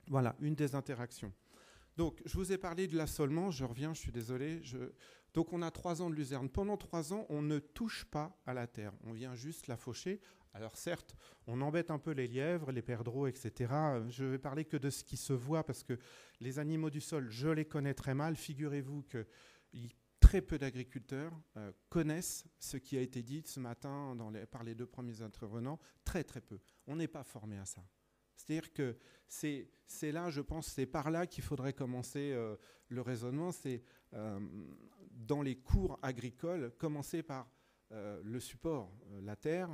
voilà, une des interactions. Donc, je vous ai parlé de l'assolement, je reviens, je suis désolé. Donc, on a 3 ans de luzerne. Pendant 3 ans, on ne touche pas à la terre, on vient juste la faucher. Alors certes, on embête un peu les lièvres, les perdreaux, etc. Je vais parler que de ce qui se voit, parce que les animaux du sol, je les connais très mal. Figurez-vous que très peu d'agriculteurs connaissent ce qui a été dit ce matin par les 2 premiers intervenants, très très peu. On n'est pas formé à ça. C'est-à-dire que c'est là, je pense, c'est par là qu'il faudrait commencer le raisonnement. C'est dans les cours agricoles, commencer par le support, la terre,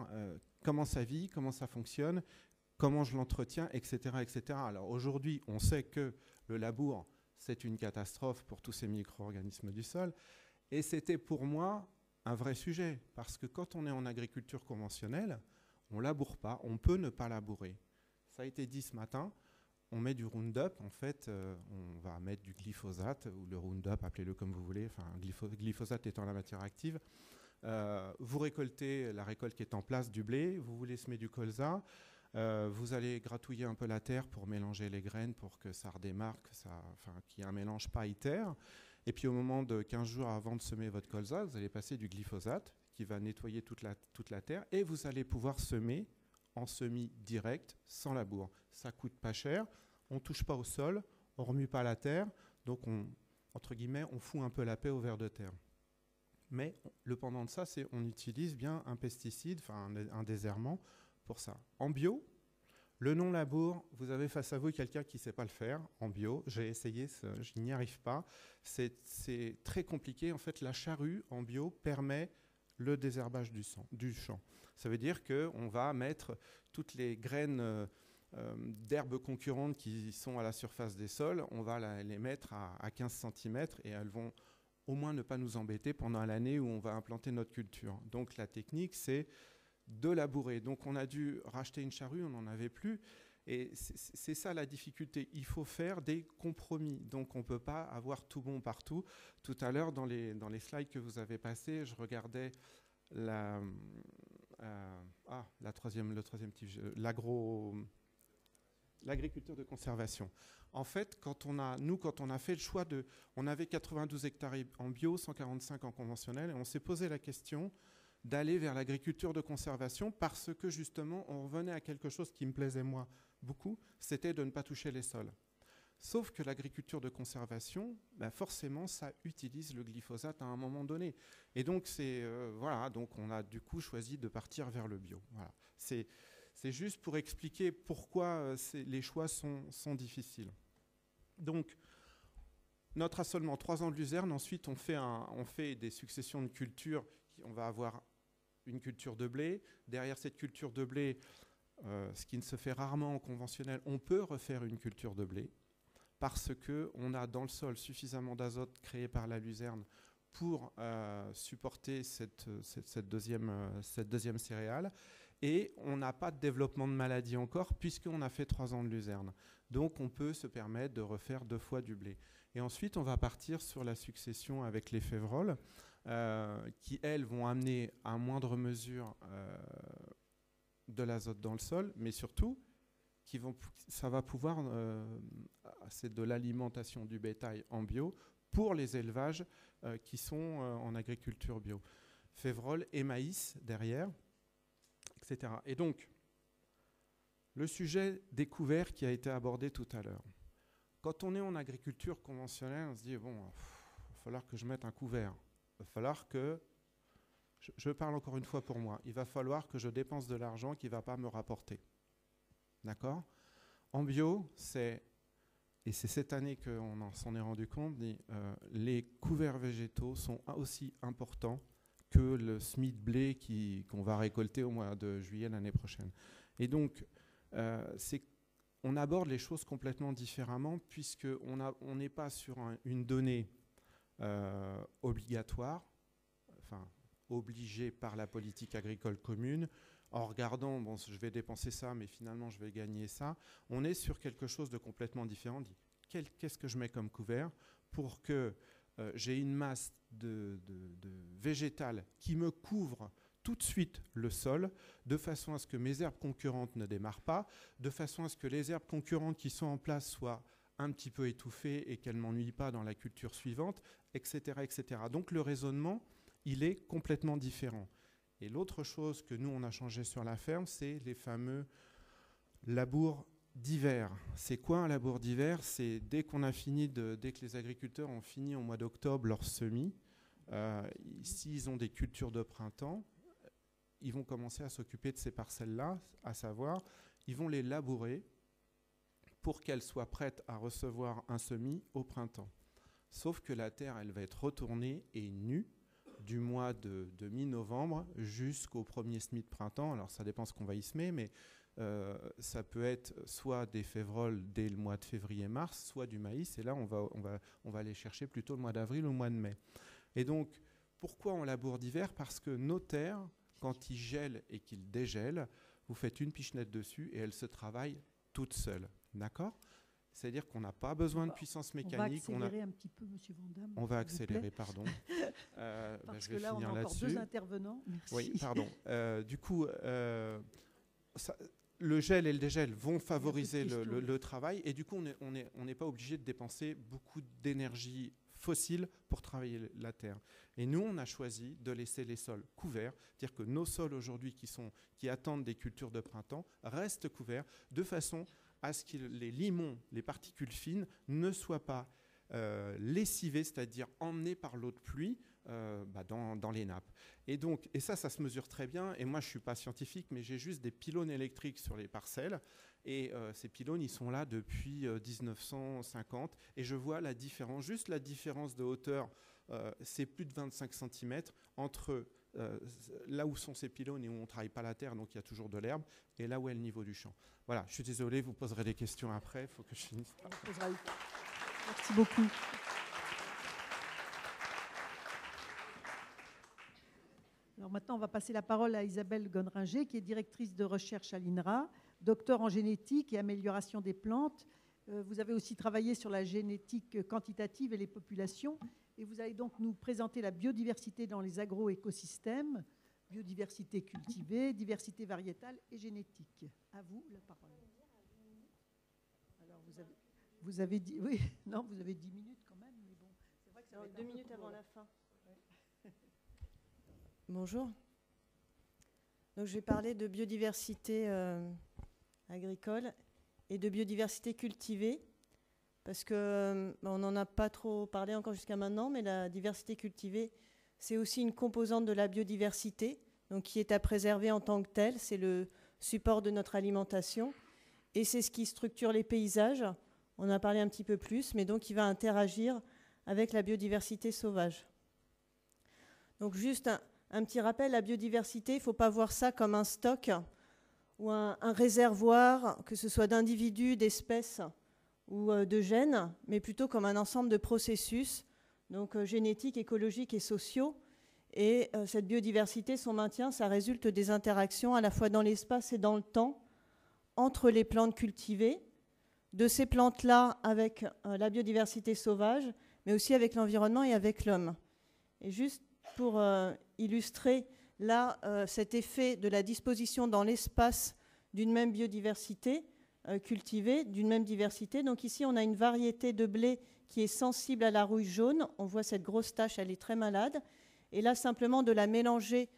comment ça vit, comment ça fonctionne, comment je l'entretiens, etc., etc. Alors aujourd'hui, on sait que le labour, c'est une catastrophe pour tous ces micro-organismes du sol. Et c'était pour moi un vrai sujet, parce que quand on est en agriculture conventionnelle, on ne laboure pas, on peut ne pas labourer. Ça a été dit ce matin, on met du Roundup, en fait, on va mettre du glyphosate, ou le Roundup, appelez-le comme vous voulez, enfin, glyphosate étant la matière active. Vous récoltez la récolte qui est en place du blé, vous voulez semer du colza, vous allez gratouiller un peu la terre pour mélanger les graines pour que ça redémarre, qu'il y ait un mélange paille-terre. Et puis au moment de 15 jours avant de semer votre colza, vous allez passer du glyphosate qui va nettoyer toute la terre, et vous allez pouvoir semer en semis direct, sans labour. Ça coûte pas cher, on ne touche pas au sol, on ne remue pas la terre, donc entre guillemets, on fout un peu la paix au ver de terre. Mais le pendant de ça, c'est on utilise bien un pesticide, enfin un désherbant pour ça. En bio, le non-labour, vous avez face à vous quelqu'un qui ne sait pas le faire en bio. J'ai essayé, je n'y arrive pas. C'est très compliqué. En fait, la charrue en bio permet le désherbage du champ. Ça veut dire qu'on va mettre toutes les graines d'herbes concurrentes qui sont à la surface des sols, on va les mettre à 15 cm et elles vont au moins ne pas nous embêter pendant l'année où on va implanter notre culture. Donc la technique, c'est de labourer. Donc on a dû racheter une charrue, on n'en avait plus. Et c'est ça la difficulté. Il faut faire des compromis. Donc on ne peut pas avoir tout bon partout. Tout à l'heure, dans les slides que vous avez passés, je regardais le troisième type, l'agriculture de conservation. En fait, quand on a fait le choix on avait 92 hectares en bio, 145 en conventionnel, et on s'est posé la question d'aller vers l'agriculture de conservation parce que justement on revenait à quelque chose qui me plaisait moi beaucoup, c'était de ne pas toucher les sols. Sauf que l'agriculture de conservation, forcément, ça utilise le glyphosate à un moment donné. Et donc, voilà, donc on a du coup choisi de partir vers le bio. Voilà. C'est juste pour expliquer pourquoi les choix sont difficiles. Donc, notre assolement, 3 ans de luzerne. Ensuite, on fait des successions de cultures. On va avoir une culture de blé. Derrière cette culture de blé, ce qui ne se fait rarement en conventionnel, on peut refaire une culture de blé, parce qu'on a dans le sol suffisamment d'azote créé par la luzerne pour supporter cette deuxième céréale. Et on n'a pas de développement de maladie encore, puisqu'on a fait 3 ans de luzerne. Donc on peut se permettre de refaire 2 fois du blé. Et ensuite, on va partir sur la succession avec les févroles, qui, elles, vont amener à moindre mesure de l'azote dans le sol, mais surtout, ça va pouvoir, c'est de l'alimentation du bétail en bio pour les élevages qui sont en agriculture bio. Févrole et maïs derrière, etc. Et donc, le sujet des couverts qui a été abordé tout à l'heure. Quand on est en agriculture conventionnelle, on se dit, bon, il va falloir que je mette un couvert. Il va falloir que, je parle encore une fois pour moi, il va falloir que je dépense de l'argent qui ne va pas me rapporter. D'accord ? En bio, et c'est cette année qu'on s'en est rendu compte, les couverts végétaux sont aussi importants que le semis de blé qu'on va récolter au mois de juillet l'année prochaine. Et donc, on aborde les choses complètement différemment, puisqu'on n'est pas sur une donnée obligatoire, enfin obligée par la politique agricole commune, en regardant, bon, je vais dépenser ça, mais finalement, je vais gagner ça. On est sur quelque chose de complètement différent. On dit, qu'est-ce que je mets comme couvert pour que j'ai une masse de végétal qui me couvre tout de suite le sol, de façon à ce que mes herbes concurrentes ne démarrent pas, de façon à ce que les herbes concurrentes qui sont en place soient un petit peu étouffées et qu'elles ne m'ennuient pas dans la culture suivante, etc., etc. Donc le raisonnement, il est complètement différent. Et l'autre chose que nous, on a changé sur la ferme, c'est les fameux labours d'hiver. C'est quoi un labour d'hiver ? C'est dès que les agriculteurs ont fini au mois d'octobre leur semis, s'ils ont des cultures de printemps, ils vont commencer à s'occuper de ces parcelles-là, à savoir, ils vont les labourer pour qu'elles soient prêtes à recevoir un semis au printemps. Sauf que la terre, elle va être retournée et nue du mois de mi-novembre jusqu'au premier semis de printemps. Alors ça dépend ce qu'on va y semer, mais ça peut être soit des févroles dès le mois de février-mars, soit du maïs, et là on va aller chercher plutôt le mois d'avril ou le mois de mai. Et donc, pourquoi on laboure d'hiver ? Parce que nos terres, quand ils gèlent et qu'ils dégèlent, vous faites une pichenette dessus et elle se travaille toute seule. D'accord ? C'est-à-dire qu'on n'a pas besoin de puissance mécanique. On va accélérer un petit peu, Monsieur Vandamme. On va accélérer, pardon. Parce je vais que là, on finir a encore là-dessus. 2 intervenants. Merci. Oui, pardon. Du coup, le gel et le dégel vont favoriser le travail, et du coup, on n'est pas obligé de dépenser beaucoup d'énergie fossile pour travailler la terre. Et nous, on a choisi de laisser les sols couverts, c'est-à-dire que nos sols aujourd'hui qui attendent des cultures de printemps restent couverts de façon à ce que les limons, les particules fines, ne soient pas lessivées, c'est-à-dire emmenées par l'eau de pluie dans les nappes. Et ça se mesure très bien. Et moi, je ne suis pas scientifique, mais j'ai juste des pylônes électriques sur les parcelles. Et ces pylônes, ils sont là depuis 1950. Et je vois la différence, juste la différence de hauteur, c'est plus de 25 cm entre là où sont ces pylônes et où on ne travaille pas la terre, donc il y a toujours de l'herbe, et là où est le niveau du champ. Voilà, je suis désolé, vous poserez des questions après, il faut que je finisse. Merci beaucoup. Alors maintenant, on va passer la parole à Isabelle Gonringer, qui est directrice de recherche à l'INRA, docteur en génétique et amélioration des plantes. Vous avez aussi travaillé sur la génétique quantitative et les populations. Et vous allez donc nous présenter la biodiversité dans les agroécosystèmes, biodiversité cultivée, diversité variétale et génétique. À vous la parole. Alors vous avez dit, oui, non, vous avez 10 minutes quand même, mais bon, c'est vrai que ça va être 2 minutes avant la fin. Ouais. Bonjour. Donc, je vais parler de biodiversité agricole et de biodiversité cultivée, parce qu'on n'en a pas trop parlé encore jusqu'à maintenant, mais la diversité cultivée, c'est aussi une composante de la biodiversité, donc qui est à préserver en tant que telle. C'est le support de notre alimentation, et c'est ce qui structure les paysages. On en a parlé un petit peu plus, mais donc il va interagir avec la biodiversité sauvage. Donc juste un petit rappel, la biodiversité, il ne faut pas voir ça comme un stock ou un réservoir, que ce soit d'individus, d'espèces ou de gènes, mais plutôt comme un ensemble de processus, donc génétiques, écologiques et sociaux. Et cette biodiversité, son maintien, ça résulte des interactions à la fois dans l'espace et dans le temps entre les plantes cultivées, de ces plantes-là avec la biodiversité sauvage, mais aussi avec l'environnement et avec l'homme. Et juste pour illustrer là cet effet de la disposition dans l'espace d'une même biodiversité cultivée, d'une même diversité. Donc ici, on a une variété de blé qui est sensible à la rouille jaune. On voit cette grosse tache, elle est très malade. Et là, simplement de la mélanger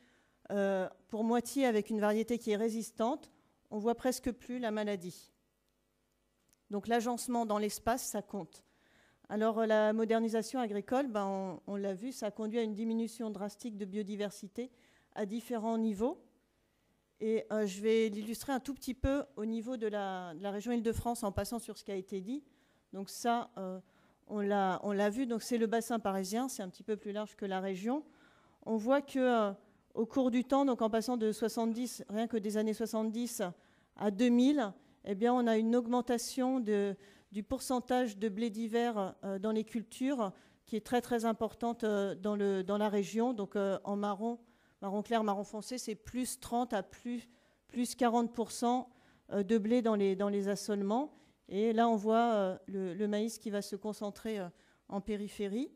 pour moitié avec une variété qui est résistante, on voit presque plus la maladie. Donc l'agencement dans l'espace, ça compte. Alors la modernisation agricole, on l'a vu, ça a conduit à une diminution drastique de biodiversité à différents niveaux. Et je vais l'illustrer un tout petit peu au niveau de la région Île-de-France en passant sur ce qui a été dit. Donc ça, on l'a vu, donc c'est le bassin parisien, c'est un petit peu plus large que la région. On voit qu'au cours du temps, donc en passant de 70, rien que des années 70 à 2000, eh bien, on a une augmentation du pourcentage de blé d'hiver dans les cultures qui est très très importante dans la région. Donc en marron clair, marron foncé, c'est plus 30 à plus 40% de blé dans les assolements. Et là, on voit le maïs qui va se concentrer en périphérie.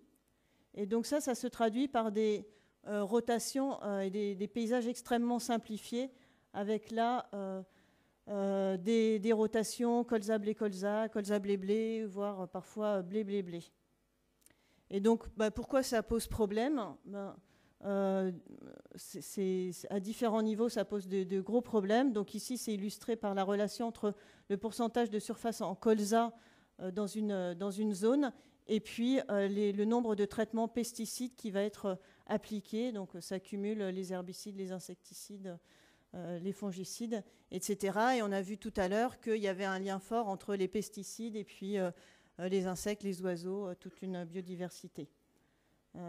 Et donc ça se traduit par des rotations et des paysages extrêmement simplifiés avec là des rotations colza, blé, colza, blé, blé, voire parfois blé, blé, blé. Et donc, pourquoi ça pose problème ? À différents niveaux, ça pose de gros problèmes. Donc ici, c'est illustré par la relation entre le pourcentage de surface en colza dans une zone et puis le nombre de traitements pesticides qui va être appliqué. Donc ça cumule les herbicides, les insecticides, les fongicides, etc. Et on a vu tout à l'heure qu'il y avait un lien fort entre les pesticides et puis les insectes, les oiseaux, toute une biodiversité.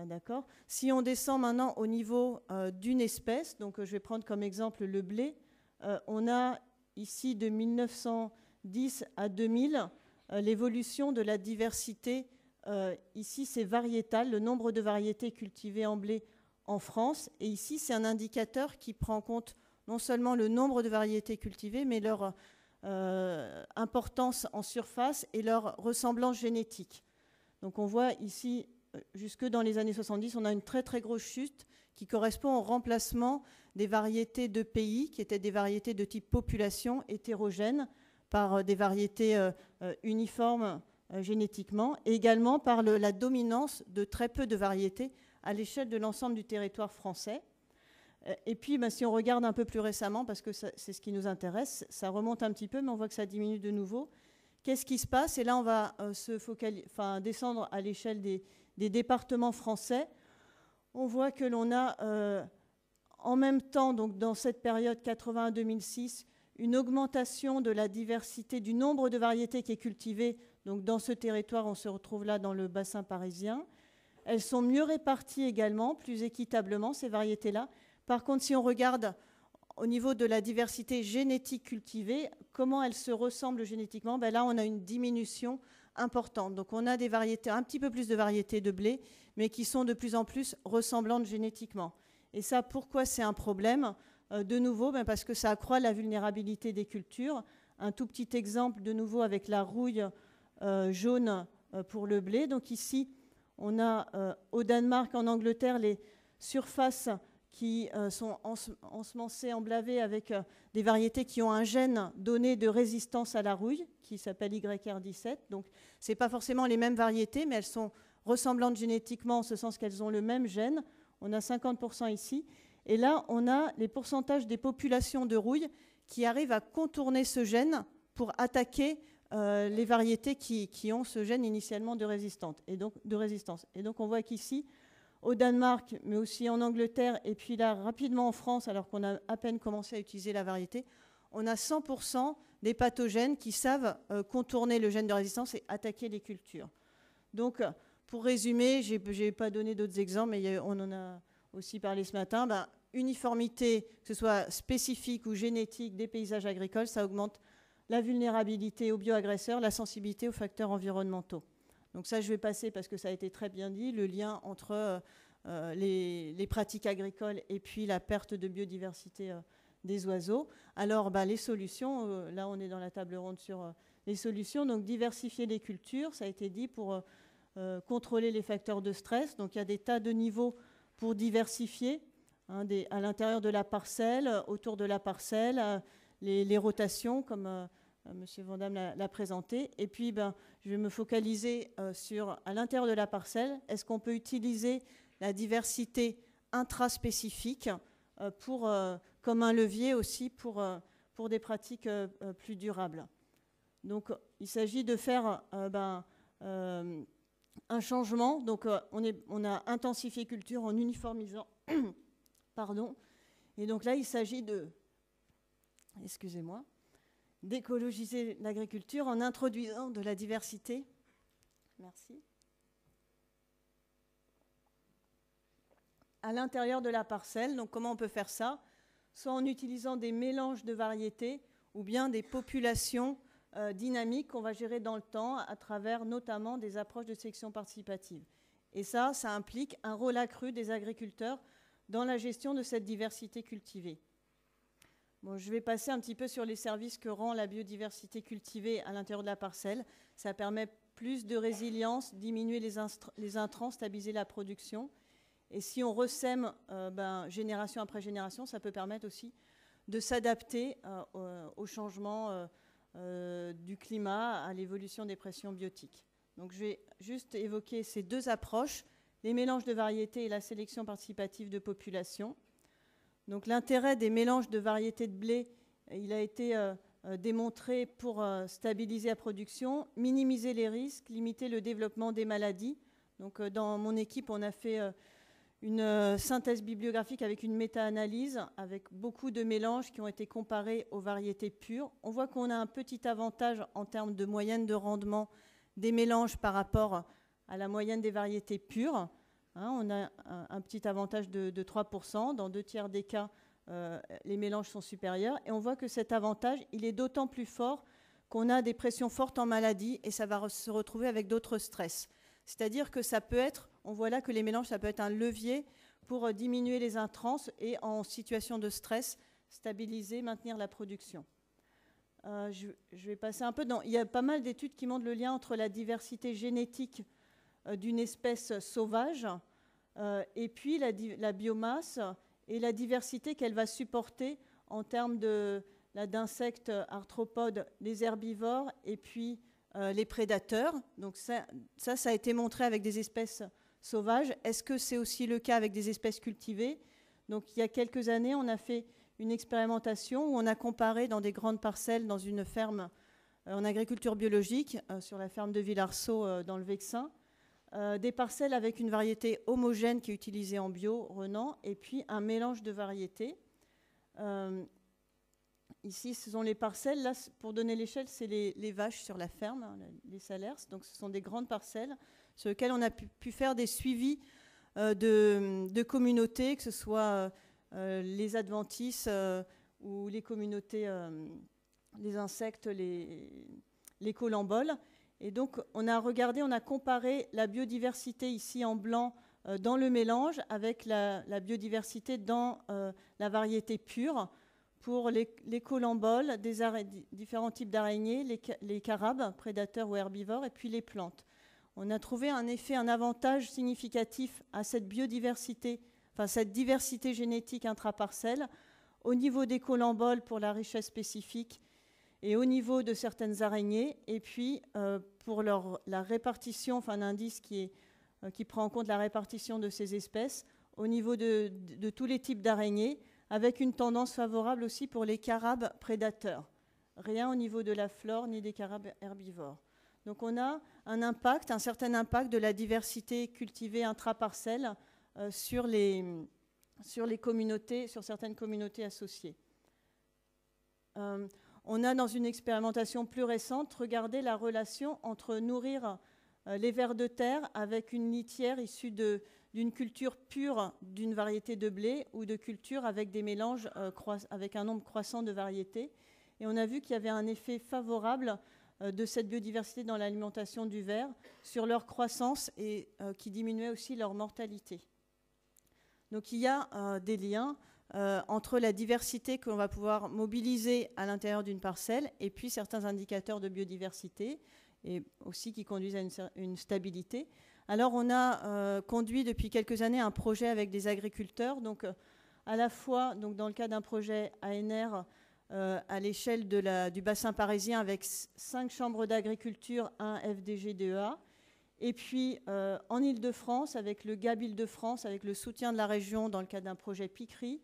D'accord. Si on descend maintenant au niveau d'une espèce, donc je vais prendre comme exemple le blé, on a ici de 1910 à 2000 l'évolution de la diversité. Ici, c'est variétal, le nombre de variétés cultivées en blé en France. Et ici, c'est un indicateur qui prend en compte non seulement le nombre de variétés cultivées, mais leur importance en surface et leur ressemblance génétique. Donc on voit ici, jusque dans les années 70, on a une très très grosse chute qui correspond au remplacement des variétés de pays, qui étaient des variétés de type population hétérogène, par des variétés uniformes génétiquement, et également par la dominance de très peu de variétés à l'échelle de l'ensemble du territoire français. Et puis, si on regarde un peu plus récemment, parce que c'est ce qui nous intéresse, ça remonte un petit peu, mais on voit que ça diminue de nouveau. Qu'est-ce qui se passe ? Et là, on va descendre à l'échelle des départements français. On voit que l'on a, en même temps, donc dans cette période 80-2006, une augmentation de la diversité du nombre de variétés qui est cultivée. Donc dans ce territoire, on se retrouve là dans le bassin parisien. Elles sont mieux réparties également, plus équitablement, ces variétés-là. Par contre, si on regarde au niveau de la diversité génétique cultivée, comment elles se ressemblent génétiquement, là, on a une diminution importante. Donc, on a des variétés, un petit peu plus de variétés de blé, mais qui sont de plus en plus ressemblantes génétiquement. Et ça, pourquoi c'est un problème ? De nouveau, parce que ça accroît la vulnérabilité des cultures. Un tout petit exemple, de nouveau, avec la rouille jaune pour le blé. Donc ici, on a au Danemark, en Angleterre, les surfaces qui sont ensemencées, emblavées avec des variétés qui ont un gène donné de résistance à la rouille, qui s'appelle YR17. Donc, ce n'est pas forcément les mêmes variétés, mais elles sont ressemblantes génétiquement, en ce sens qu'elles ont le même gène. On a 50% ici. Et là, on a les pourcentages des populations de rouille qui arrivent à contourner ce gène pour attaquer les variétés qui ont ce gène initialement de résistance. Et donc, on voit qu'ici, au Danemark, mais aussi en Angleterre, et puis là, rapidement en France, alors qu'on a à peine commencé à utiliser la variété, on a 100% des pathogènes qui savent contourner le gène de résistance et attaquer les cultures. Donc, pour résumer, je n'ai pas donné d'autres exemples, mais on en a aussi parlé ce matin. Uniformité, que ce soit spécifique ou génétique des paysages agricoles, ça augmente la vulnérabilité aux bioagresseurs, la sensibilité aux facteurs environnementaux. Donc ça, je vais passer parce que ça a été très bien dit, le lien entre les pratiques agricoles et puis la perte de biodiversité des oiseaux. Alors, les solutions, là, on est dans la table ronde sur les solutions. Donc, diversifier les cultures, ça a été dit, pour contrôler les facteurs de stress. Donc, il y a des tas de niveaux pour diversifier, à l'intérieur de la parcelle, autour de la parcelle, les rotations, comme M. Vandamme l'a présenté. Et puis, je vais me focaliser sur, à l'intérieur de la parcelle, est-ce qu'on peut utiliser la diversité intraspécifique comme un levier aussi pour des pratiques plus durables. Donc, il s'agit de faire un changement. Donc, on a intensifié culture en uniformisant. Pardon. Et donc là, il s'agit d'écologiser l'agriculture en introduisant de la diversité. Merci. À l'intérieur de la parcelle. Donc, comment on peut faire ça? Soit en utilisant des mélanges de variétés ou bien des populations dynamiques qu'on va gérer dans le temps à travers notamment des approches de sélection participative. Et ça implique un rôle accru des agriculteurs dans la gestion de cette diversité cultivée. Bon, je vais passer un petit peu sur les services que rend la biodiversité cultivée à l'intérieur de la parcelle. Ça permet plus de résilience, diminuer les intrants, stabiliser la production. Et si on ressème génération après génération, ça peut permettre aussi de s'adapter au changement du climat, à l'évolution des pressions biotiques. Donc je vais juste évoquer ces deux approches, les mélanges de variétés et la sélection participative de population. Donc l'intérêt des mélanges de variétés de blé, il a été démontré pour stabiliser la production, minimiser les risques, limiter le développement des maladies. Donc dans mon équipe, on a fait une synthèse bibliographique avec une méta-analyse, avec beaucoup de mélanges qui ont été comparés aux variétés pures. On voit qu'on a un petit avantage en termes de moyenne de rendement des mélanges par rapport à la moyenne des variétés pures. On a un petit avantage de 3%. Dans 2/3 des cas, les mélanges sont supérieurs. Et on voit que cet avantage, il est d'autant plus fort qu'on a des pressions fortes en maladie et ça va se retrouver avec d'autres stress. C'est-à-dire que ça peut être, on voit là que les mélanges, ça peut être un levier pour diminuer les intrants et en situation de stress, stabiliser, maintenir la production. Je vais passer un peu dans... Il y a pas mal d'études qui montrent le lien entre la diversité génétique d'une espèce sauvage et puis la biomasse et la diversité qu'elle va supporter en termes d'insectes arthropodes, les herbivores et puis les prédateurs. Donc ça a été montré avec des espèces sauvages. Est-ce que c'est aussi le cas avec des espèces cultivées? Donc il y a quelques années, on a fait une expérimentation où on a comparé dans des grandes parcelles dans une ferme en agriculture biologique, sur la ferme de Villarceau dans le Vexin, des parcelles avec une variété homogène qui est utilisée en bio, Renan, et puis un mélange de variétés. Ici, ce sont les parcelles. Là, pour donner l'échelle, c'est les vaches sur la ferme, les salers. Donc, ce sont des grandes parcelles sur lesquelles on a pu faire des suivis de communautés, que ce soit les adventices ou les communautés, les insectes, les colamboles. Et donc, on a comparé la biodiversité ici en blanc dans le mélange avec la biodiversité dans la variété pure pour les colamboles, différents types d'araignées, les carabes, prédateurs ou herbivores, et puis les plantes. On a trouvé un avantage significatif à cette biodiversité, enfin cette diversité génétique intraparcelle au niveau des colamboles pour la richesse spécifique et au niveau de certaines araignées, et puis pour la répartition, enfin un indice qui prend en compte la répartition de ces espèces au niveau de tous les types d'araignées, avec une tendance favorable aussi pour les carabes prédateurs. Rien au niveau de la flore ni des carabes herbivores. Donc on a un certain impact de la diversité cultivée intraparcelle sur les communautés, sur certaines communautés associées. On a, dans une expérimentation plus récente, regardé la relation entre nourrir les vers de terre avec une litière issue d'une culture pure d'une variété de blé ou de culture avec des mélanges avec un nombre croissant de variétés. Et on a vu qu'il y avait un effet favorable de cette biodiversité dans l'alimentation du ver sur leur croissance et qui diminuait aussi leur mortalité. Donc il y a des liens entre la diversité qu'on va pouvoir mobiliser à l'intérieur d'une parcelle et puis certains indicateurs de biodiversité et aussi qui conduisent à une stabilité. Alors on a conduit depuis quelques années un projet avec des agriculteurs, donc à la fois donc dans le cadre d'un projet ANR à l'échelle du bassin parisien avec 5 chambres d'agriculture, un FDG-DEA, et puis en Île-de-France avec le GAB Île-de-France, avec le soutien de la région dans le cadre d'un projet PICRI,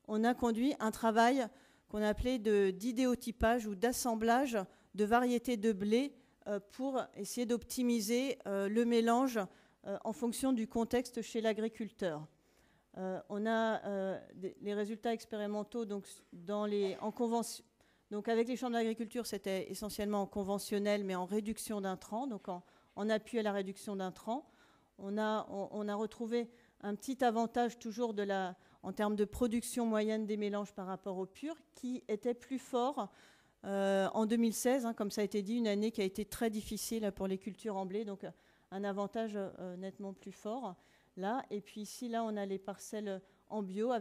on a conduit un travail qu'on appelait d'idéotypage ou d'assemblage de variétés de blé pour essayer d'optimiser le mélange en fonction du contexte chez l'agriculteur. On a les résultats expérimentaux donc, donc avec les chambres d'agriculture, c'était essentiellement en conventionnel, mais en réduction d'intrants, donc en appui à la réduction d'intrants. On a retrouvé un petit avantage toujours en termes de production moyenne des mélanges par rapport au pur, qui était plus fort en 2016, comme ça a été dit, une année qui a été très difficile pour les cultures en blé, donc un avantage nettement plus fort. Là, et puis ici, là, on a les parcelles en bio,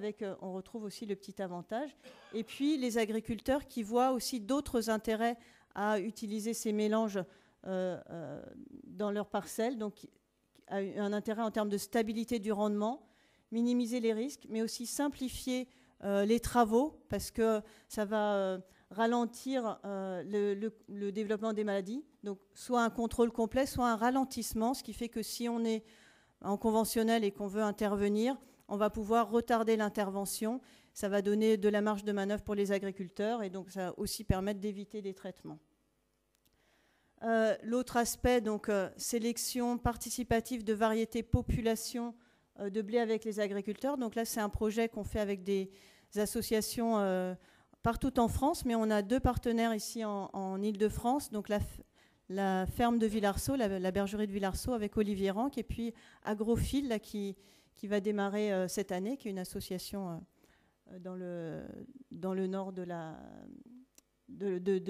on retrouve aussi le petit avantage. Et puis, les agriculteurs qui voient aussi d'autres intérêts à utiliser ces mélanges dans leurs parcelles, donc un intérêt en termes de stabilité du rendement, minimiser les risques, mais aussi simplifier les travaux, parce que ça va ralentir le développement des maladies. Donc, soit un contrôle complet, soit un ralentissement, ce qui fait que si on est en conventionnel et qu'on veut intervenir, on va pouvoir retarder l'intervention. Ça va donner de la marge de manœuvre pour les agriculteurs et donc ça va aussi permettre d'éviter des traitements. L'autre aspect, donc sélection participative de variétés population de blé avec les agriculteurs. Donc là, c'est un projet qu'on fait avec des associations partout en France, mais on a 2 partenaires ici en Île-de-France. Donc la ferme de Villarceau, la bergerie de Villarceau avec Olivier Ranc, et puis Agrophile là, qui va démarrer cette année, qui est une association dans le nord de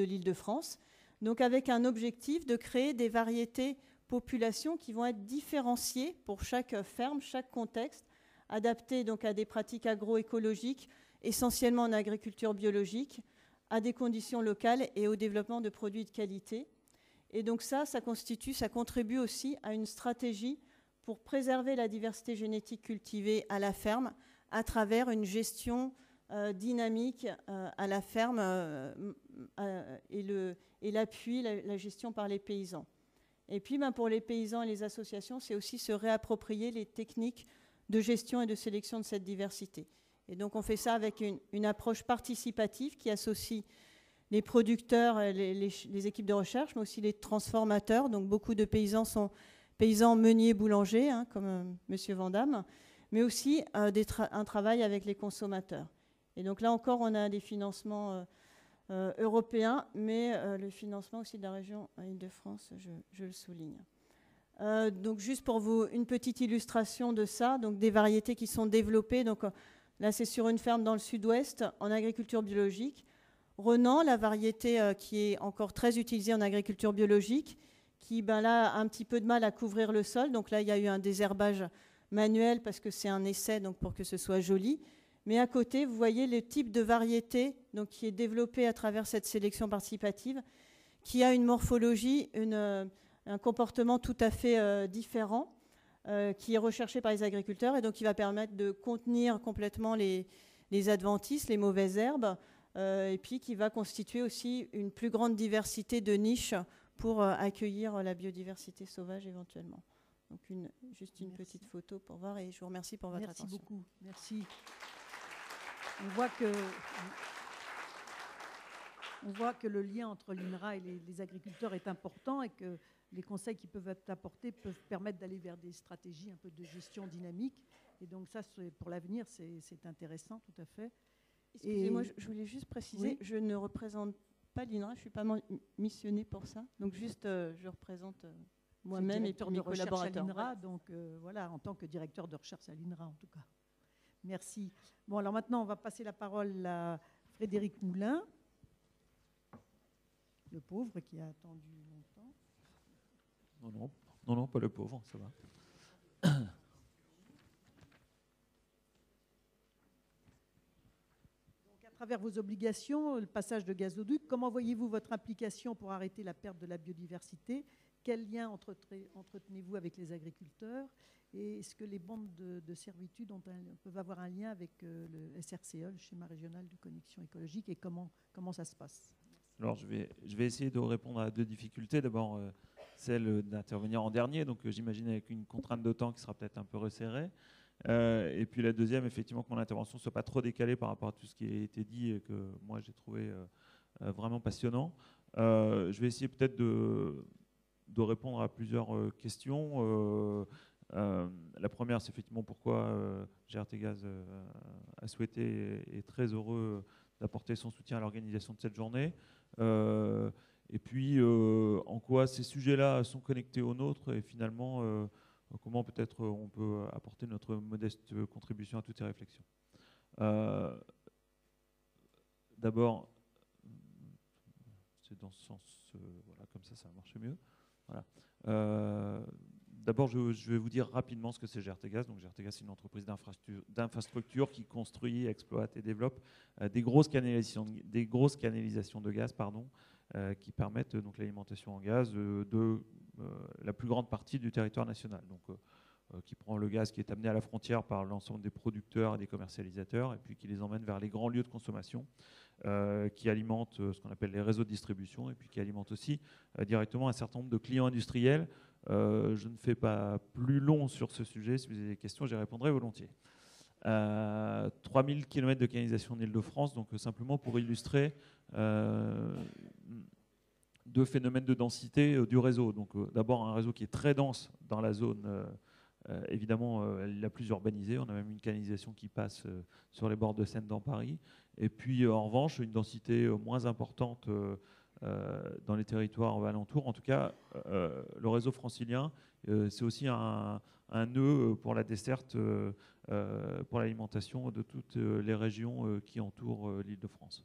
l'Île-de-France. Donc avec un objectif de créer des variétés populations qui vont être différenciées pour chaque ferme, chaque contexte, adaptées donc à des pratiques agroécologiques, essentiellement en agriculture biologique, à des conditions locales et au développement de produits de qualité. Et donc ça contribue aussi à une stratégie pour préserver la diversité génétique cultivée à la ferme à travers une gestion dynamique à la ferme et l'appui, la gestion par les paysans. Et puis pour les paysans et les associations, c'est aussi se réapproprier les techniques de gestion et de sélection de cette diversité. Et donc on fait ça avec une approche participative qui associe les producteurs, les équipes de recherche, mais aussi les transformateurs. Donc beaucoup de paysans sont paysans meuniers boulangers, comme M. Vandamme, mais aussi un travail avec les consommateurs. Et donc là encore, on a des financements européens, mais le financement aussi de la région Île-de-France, je le souligne. Donc juste pour vous, une petite illustration de ça, donc des variétés qui sont développées. Donc là, c'est sur une ferme dans le sud-ouest, en agriculture biologique. Renan, la variété qui est encore très utilisée en agriculture biologique, qui là, a un petit peu de mal à couvrir le sol. Donc là, il y a eu un désherbage manuel parce que c'est un essai donc pour que ce soit joli. Mais à côté, vous voyez le type de variété donc, qui est développé à travers cette sélection participative, qui a une morphologie, un comportement tout à fait différent, qui est recherché par les agriculteurs et donc qui va permettre de contenir complètement les adventices, les mauvaises herbes, et puis qui va constituer aussi une plus grande diversité de niches pour accueillir la biodiversité sauvage éventuellement. Donc juste une Merci. petite photo pour voir, et je vous remercie pour votre Merci attention. beaucoup. Merci. On voit que le lien entre l'INRA et les agriculteurs est important et que les conseils qui peuvent être apportés peuvent permettre d'aller vers des stratégies un peu de gestion dynamique. Et donc ça, pour l'avenir, c'est intéressant, tout à fait. Excusez-moi, je voulais juste préciser, Oui. je ne représente pas l'INRA, je ne suis pas missionnée pour ça. Donc juste, je représente moi-même et puis directeur mes de recherche à collaborateurs. l'INRA, donc voilà, en tant que directeur de recherche à l'INRA en tout cas. Merci. Bon, alors maintenant, on va passer la parole à Frédéric Moulin, le pauvre qui a attendu longtemps. Non, pas le pauvre, ça va. Donc, à travers vos obligations, le passage de gazoduc, comment voyez-vous votre implication pour arrêter la perte de la biodiversité? Quel lien entretenez-vous avec les agriculteurs? Et est-ce que les bandes de servitude peuvent avoir un lien avec le SRCE, le schéma régional de connexion écologique, et comment ça se passe? Alors, je vais essayer de répondre à deux difficultés. D'abord, celle d'intervenir en dernier, donc j'imagine avec une contrainte de temps qui sera peut-être un peu resserrée. Et puis la deuxième, effectivement, que mon intervention ne soit pas trop décalée par rapport à tout ce qui a été dit et que moi j'ai trouvé vraiment passionnant. Je vais essayer peut-être de répondre à plusieurs questions. La première, c'est effectivement pourquoi GRT Gaz a souhaité et est très heureux d'apporter son soutien à l'organisation de cette journée. Et puis, en quoi ces sujets-là sont connectés aux nôtres et finalement, comment peut-être on peut apporter notre modeste contribution à toutes ces réflexions. D'abord, c'est dans ce sens, voilà, comme ça marche mieux. Voilà. D'abord, je vais vous dire rapidement ce que c'est GRT Gaz. Donc, GRT Gaz, c'est une entreprise d'infrastructure qui construit, exploite et développe des grosses canalisations de gaz, qui permettent donc l'alimentation en gaz de la plus grande partie du territoire national. Donc, qui prend le gaz qui est amené à la frontière par l'ensemble des producteurs et des commercialisateurs, et puis qui les emmène vers les grands lieux de consommation, qui alimentent ce qu'on appelle les réseaux de distribution, et puis qui alimentent aussi directement un certain nombre de clients industriels. Je ne fais pas plus long sur ce sujet. Si vous avez des questions, j'y répondrai volontiers. 3000 km de canalisation en Île-de-France, donc simplement pour illustrer deux phénomènes de densité du réseau. Donc d'abord un réseau qui est très dense dans la zone, évidemment la plus urbanisée. On a même une canalisation qui passe sur les bords de Seine dans Paris. Et puis en revanche, une densité moins importante dans les territoires alentours. En tout cas, le réseau francilien, c'est aussi un nœud pour la desserte, pour l'alimentation de toutes les régions qui entourent l'Île-de-France.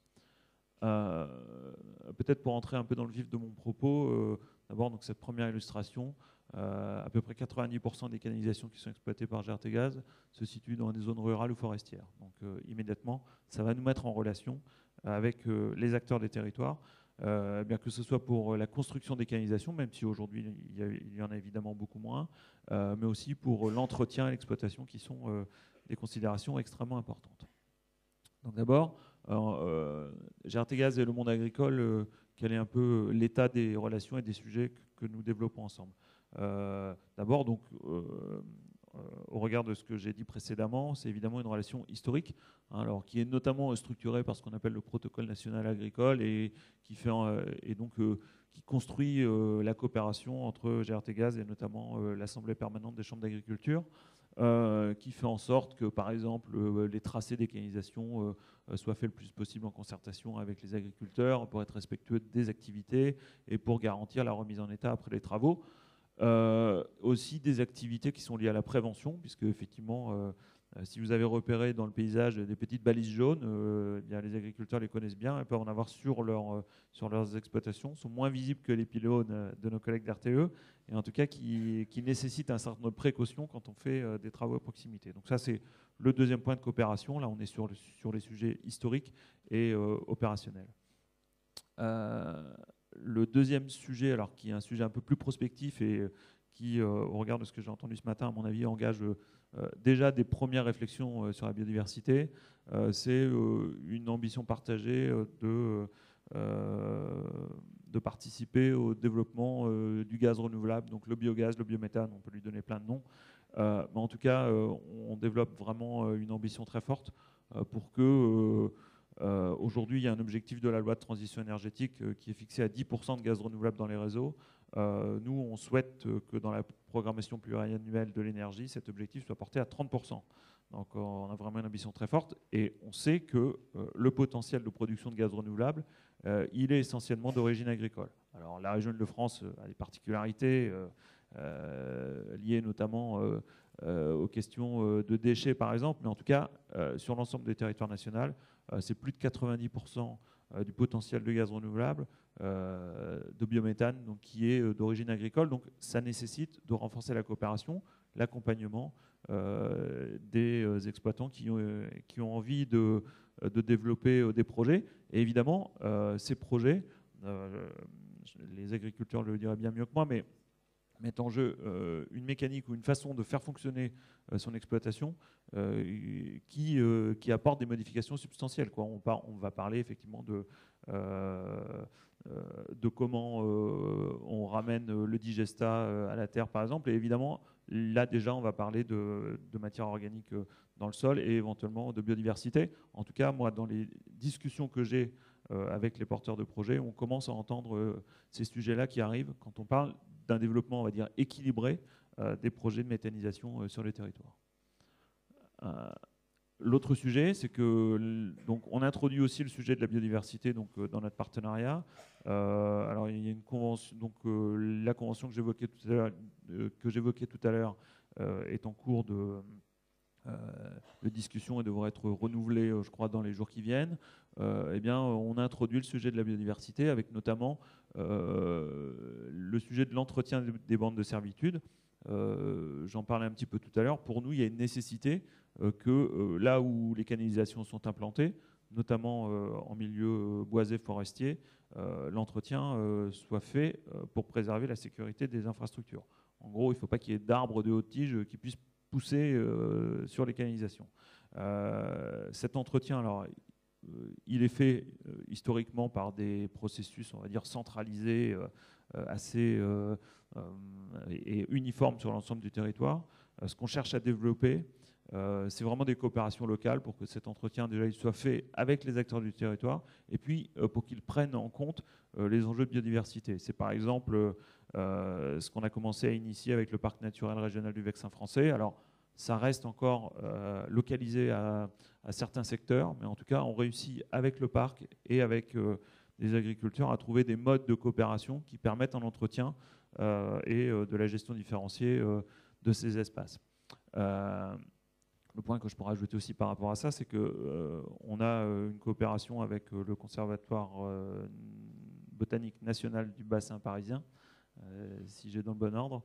Peut-être pour entrer un peu dans le vif de mon propos, d'abord donc cette première illustration, à peu près 90% des canalisations qui sont exploitées par GRT Gaz se situent dans des zones rurales ou forestières. Donc immédiatement, ça va nous mettre en relation avec les acteurs des territoires, bien que ce soit pour la construction des canalisations, même si aujourd'hui il y en a évidemment beaucoup moins, mais aussi pour l'entretien et l'exploitation qui sont des considérations extrêmement importantes. Donc d'abord, GRT Gaz et le monde agricole, quel est un peu l'état des relations et des sujets que nous développons ensemble. D'abord, donc, au regard de ce que j'ai dit précédemment, c'est évidemment une relation historique, hein, alors, qui est notamment structurée par ce qu'on appelle le protocole national agricole et qui construit la coopération entre GRT Gaz et notamment l'Assemblée permanente des chambres d'agriculture, qui fait en sorte que, par exemple, les tracés des canalisations soient faits le plus possible en concertation avec les agriculteurs pour être respectueux des activités et pour garantir la remise en état après les travaux. Aussi des activités qui sont liées à la prévention, puisque effectivement, si vous avez repéré dans le paysage des petites balises jaunes, bien, les agriculteurs les connaissent bien et peuvent en avoir sur leurs exploitations, sont moins visibles que les pylônes de nos collègues d'RTE, et en tout cas qui nécessitent un certain nombre de précautions quand on fait des travaux à proximité. Donc ça, c'est le deuxième point de coopération. Là, on est sur les sujets historiques et opérationnels. Le deuxième sujet, alors qui est un sujet un peu plus prospectif et qui, au regard de ce que j'ai entendu ce matin, à mon avis, engage déjà des premières réflexions sur la biodiversité, c'est une ambition partagée de de participer au développement du gaz renouvelable, donc le biogaz, le biométhane, on peut lui donner plein de noms. Mais en tout cas, on développe vraiment une ambition très forte pour que aujourd'hui, il y a un objectif de la loi de transition énergétique qui est fixé à 10% de gaz renouvelable dans les réseaux. Nous, on souhaite que dans la programmation pluriannuelle de l'énergie, cet objectif soit porté à 30%. Donc on a vraiment une ambition très forte et on sait que le potentiel de production de gaz renouvelable, il est essentiellement d'origine agricole. Alors la région Île-de-France a des particularités liées notamment aux questions de déchets par exemple, mais en tout cas sur l'ensemble des territoires nationaux, c'est plus de 90% du potentiel de gaz renouvelable, de biométhane, donc, qui est d'origine agricole. Donc ça nécessite de renforcer la coopération, l'accompagnement des exploitants qui ont envie de développer des projets. Et évidemment, ces projets, les agriculteurs le diraient bien mieux que moi, mais mettent en jeu une mécanique ou une façon de faire fonctionner son exploitation qui apporte des modifications substantielles, quoi. On va parler effectivement de comment on ramène le digestat à la terre, par exemple. Et évidemment, là déjà, on va parler de matière organique dans le sol et éventuellement de biodiversité. En tout cas, moi, dans les discussions que j'ai avec les porteurs de projets, on commence à entendre ces sujets-là qui arrivent quand on parle d'un développement, on va dire, équilibré des projets de méthanisation sur les territoires. L'autre sujet, c'est que donc on introduit aussi le sujet de la biodiversité donc dans notre partenariat. Alors il y a une convention, donc la convention que j'évoquais tout à l'heure est en cours de discussion et devrait être renouvelée, je crois, dans les jours qui viennent. Eh bien, on a introduit le sujet de la biodiversité avec notamment le sujet de l'entretien des bandes de servitude. J'en parlais un petit peu tout à l'heure. Pour nous, il y a une nécessité que là où les canalisations sont implantées, notamment en milieu boisé forestier, l'entretien soit fait pour préserver la sécurité des infrastructures. En gros, il ne faut pas qu'il y ait d'arbres de haute tige qui puissent pousser sur les canalisations. Cet entretien, alors, il est fait historiquement par des processus, on va dire, centralisés, assez et uniformes sur l'ensemble du territoire. Ce qu'on cherche à développer, c'est vraiment des coopérations locales pour que cet entretien déjà il soit fait avec les acteurs du territoire et puis pour qu'ils prennent en compte les enjeux de biodiversité. C'est par exemple ce qu'on a commencé à initier avec le parc naturel régional du Vexin français. Alors ça reste encore localisé à certains secteurs, mais en tout cas on réussit avec le parc et avec des agriculteurs à trouver des modes de coopération qui permettent un entretien et de la gestion différenciée de ces espaces. Le point que je pourrais ajouter aussi par rapport à ça, c'est qu'on a une coopération avec le Conservatoire botanique national du bassin parisien, si j'ai dans le bon ordre,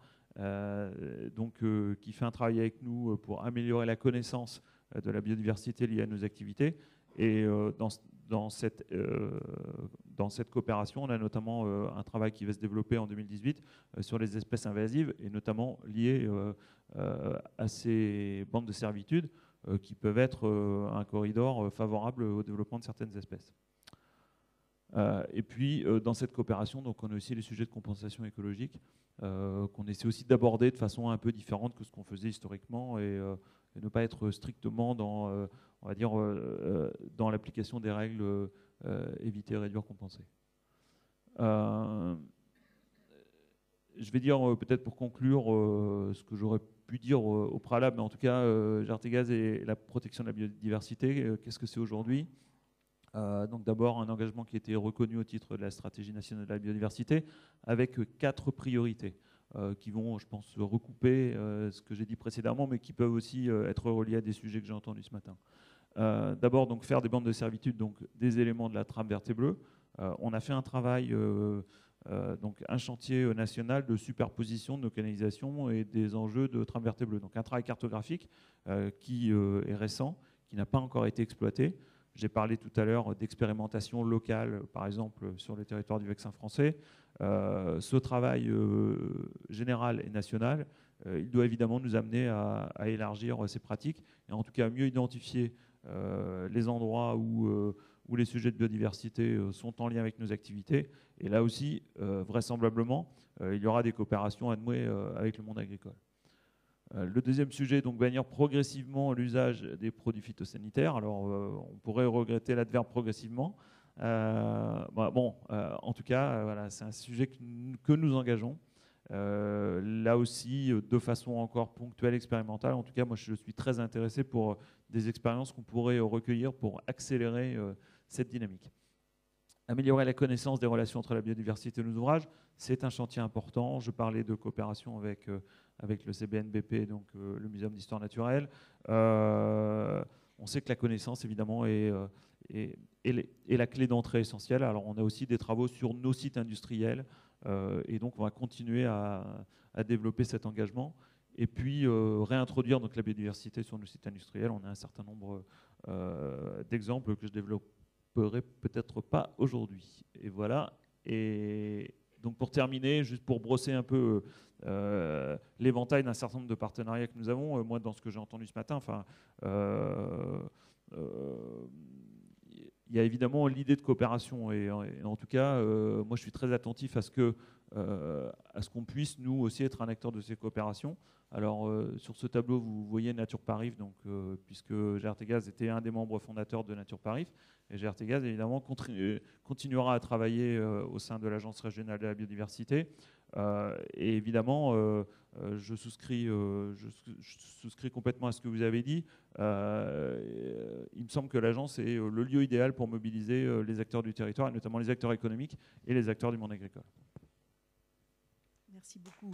qui fait un travail avec nous pour améliorer la connaissance de la biodiversité liée à nos activités. Et dans cette coopération, on a notamment un travail qui va se développer en 2018 sur les espèces invasives, et notamment liées à ces bandes de servitude qui peuvent être un corridor favorable au développement de certaines espèces. Et puis, dans cette coopération, donc, on a aussi les sujets de compensation écologique qu'on essaie aussi d'aborder de façon un peu différente que ce qu'on faisait historiquement et ne pas être strictement dans, on va dire, dans l'application des règles éviter, réduire, compenser. Je vais dire peut-être pour conclure ce que j'aurais pu dire au préalable, mais en tout cas, Jartegaz et la protection de la biodiversité, qu'est-ce que c'est aujourd'hui ? Donc d'abord un engagement qui a été reconnu au titre de la stratégie nationale de la biodiversité avec 4 priorités qui vont, je pense, recouper ce que j'ai dit précédemment, mais qui peuvent aussi être reliés à des sujets que j'ai entendus ce matin. D'abord, donc, faire des bandes de servitude, donc des éléments de la trame verte et bleue. On a fait un travail, donc un chantier national de superposition de nos canalisations et des enjeux de trame verte et bleue. Donc un travail cartographique qui est récent, qui n'a pas encore été exploité. J'ai parlé tout à l'heure d'expérimentation locale, par exemple, sur le territoire du Vexin français. Ce travail général et national, il doit évidemment nous amener à élargir ces pratiques et en tout cas à mieux identifier les endroits où où les sujets de biodiversité sont en lien avec nos activités. Et là aussi, vraisemblablement, il y aura des coopérations à nouer avec le monde agricole. Le deuxième sujet, donc bannir progressivement l'usage des produits phytosanitaires. Alors, on pourrait regretter l'adverbe progressivement. En tout cas, voilà, c'est un sujet que nous engageons. Là aussi, de façon encore ponctuelle, expérimentale. En tout cas, moi, je suis très intéressé pour des expériences qu'on pourrait recueillir pour accélérer cette dynamique. Améliorer la connaissance des relations entre la biodiversité et nos ouvrages, c'est un chantier important. Je parlais de coopération avec le CBNBP, donc le Muséum d'histoire naturelle. On sait que la connaissance, évidemment, est la clé d'entrée essentielle. Alors, on a aussi des travaux sur nos sites industriels, et donc on va continuer à développer cet engagement. Et puis, réintroduire donc, la biodiversité sur nos sites industriels. On a un certain nombre d'exemples que je développerai peut-être pas aujourd'hui. Et voilà. Et donc, pour terminer, juste pour brosser un peu l'éventail d'un certain nombre de partenariats que nous avons, moi, dans ce que j'ai entendu ce matin, il y a évidemment l'idée de coopération et en tout cas, moi je suis très attentif à ce qu'on puisse nous aussi être un acteur de ces coopérations. Alors sur ce tableau, vous voyez Nature Paris, donc, puisque GRTgaz était un des membres fondateurs de Nature Paris. Et GRTgaz, évidemment, continuera à travailler au sein de l'Agence régionale de la biodiversité. Et évidemment, je souscris complètement à ce que vous avez dit. Il me semble que l'agence est le lieu idéal pour mobiliser les acteurs du territoire, et notamment les acteurs économiques et les acteurs du monde agricole. Merci beaucoup.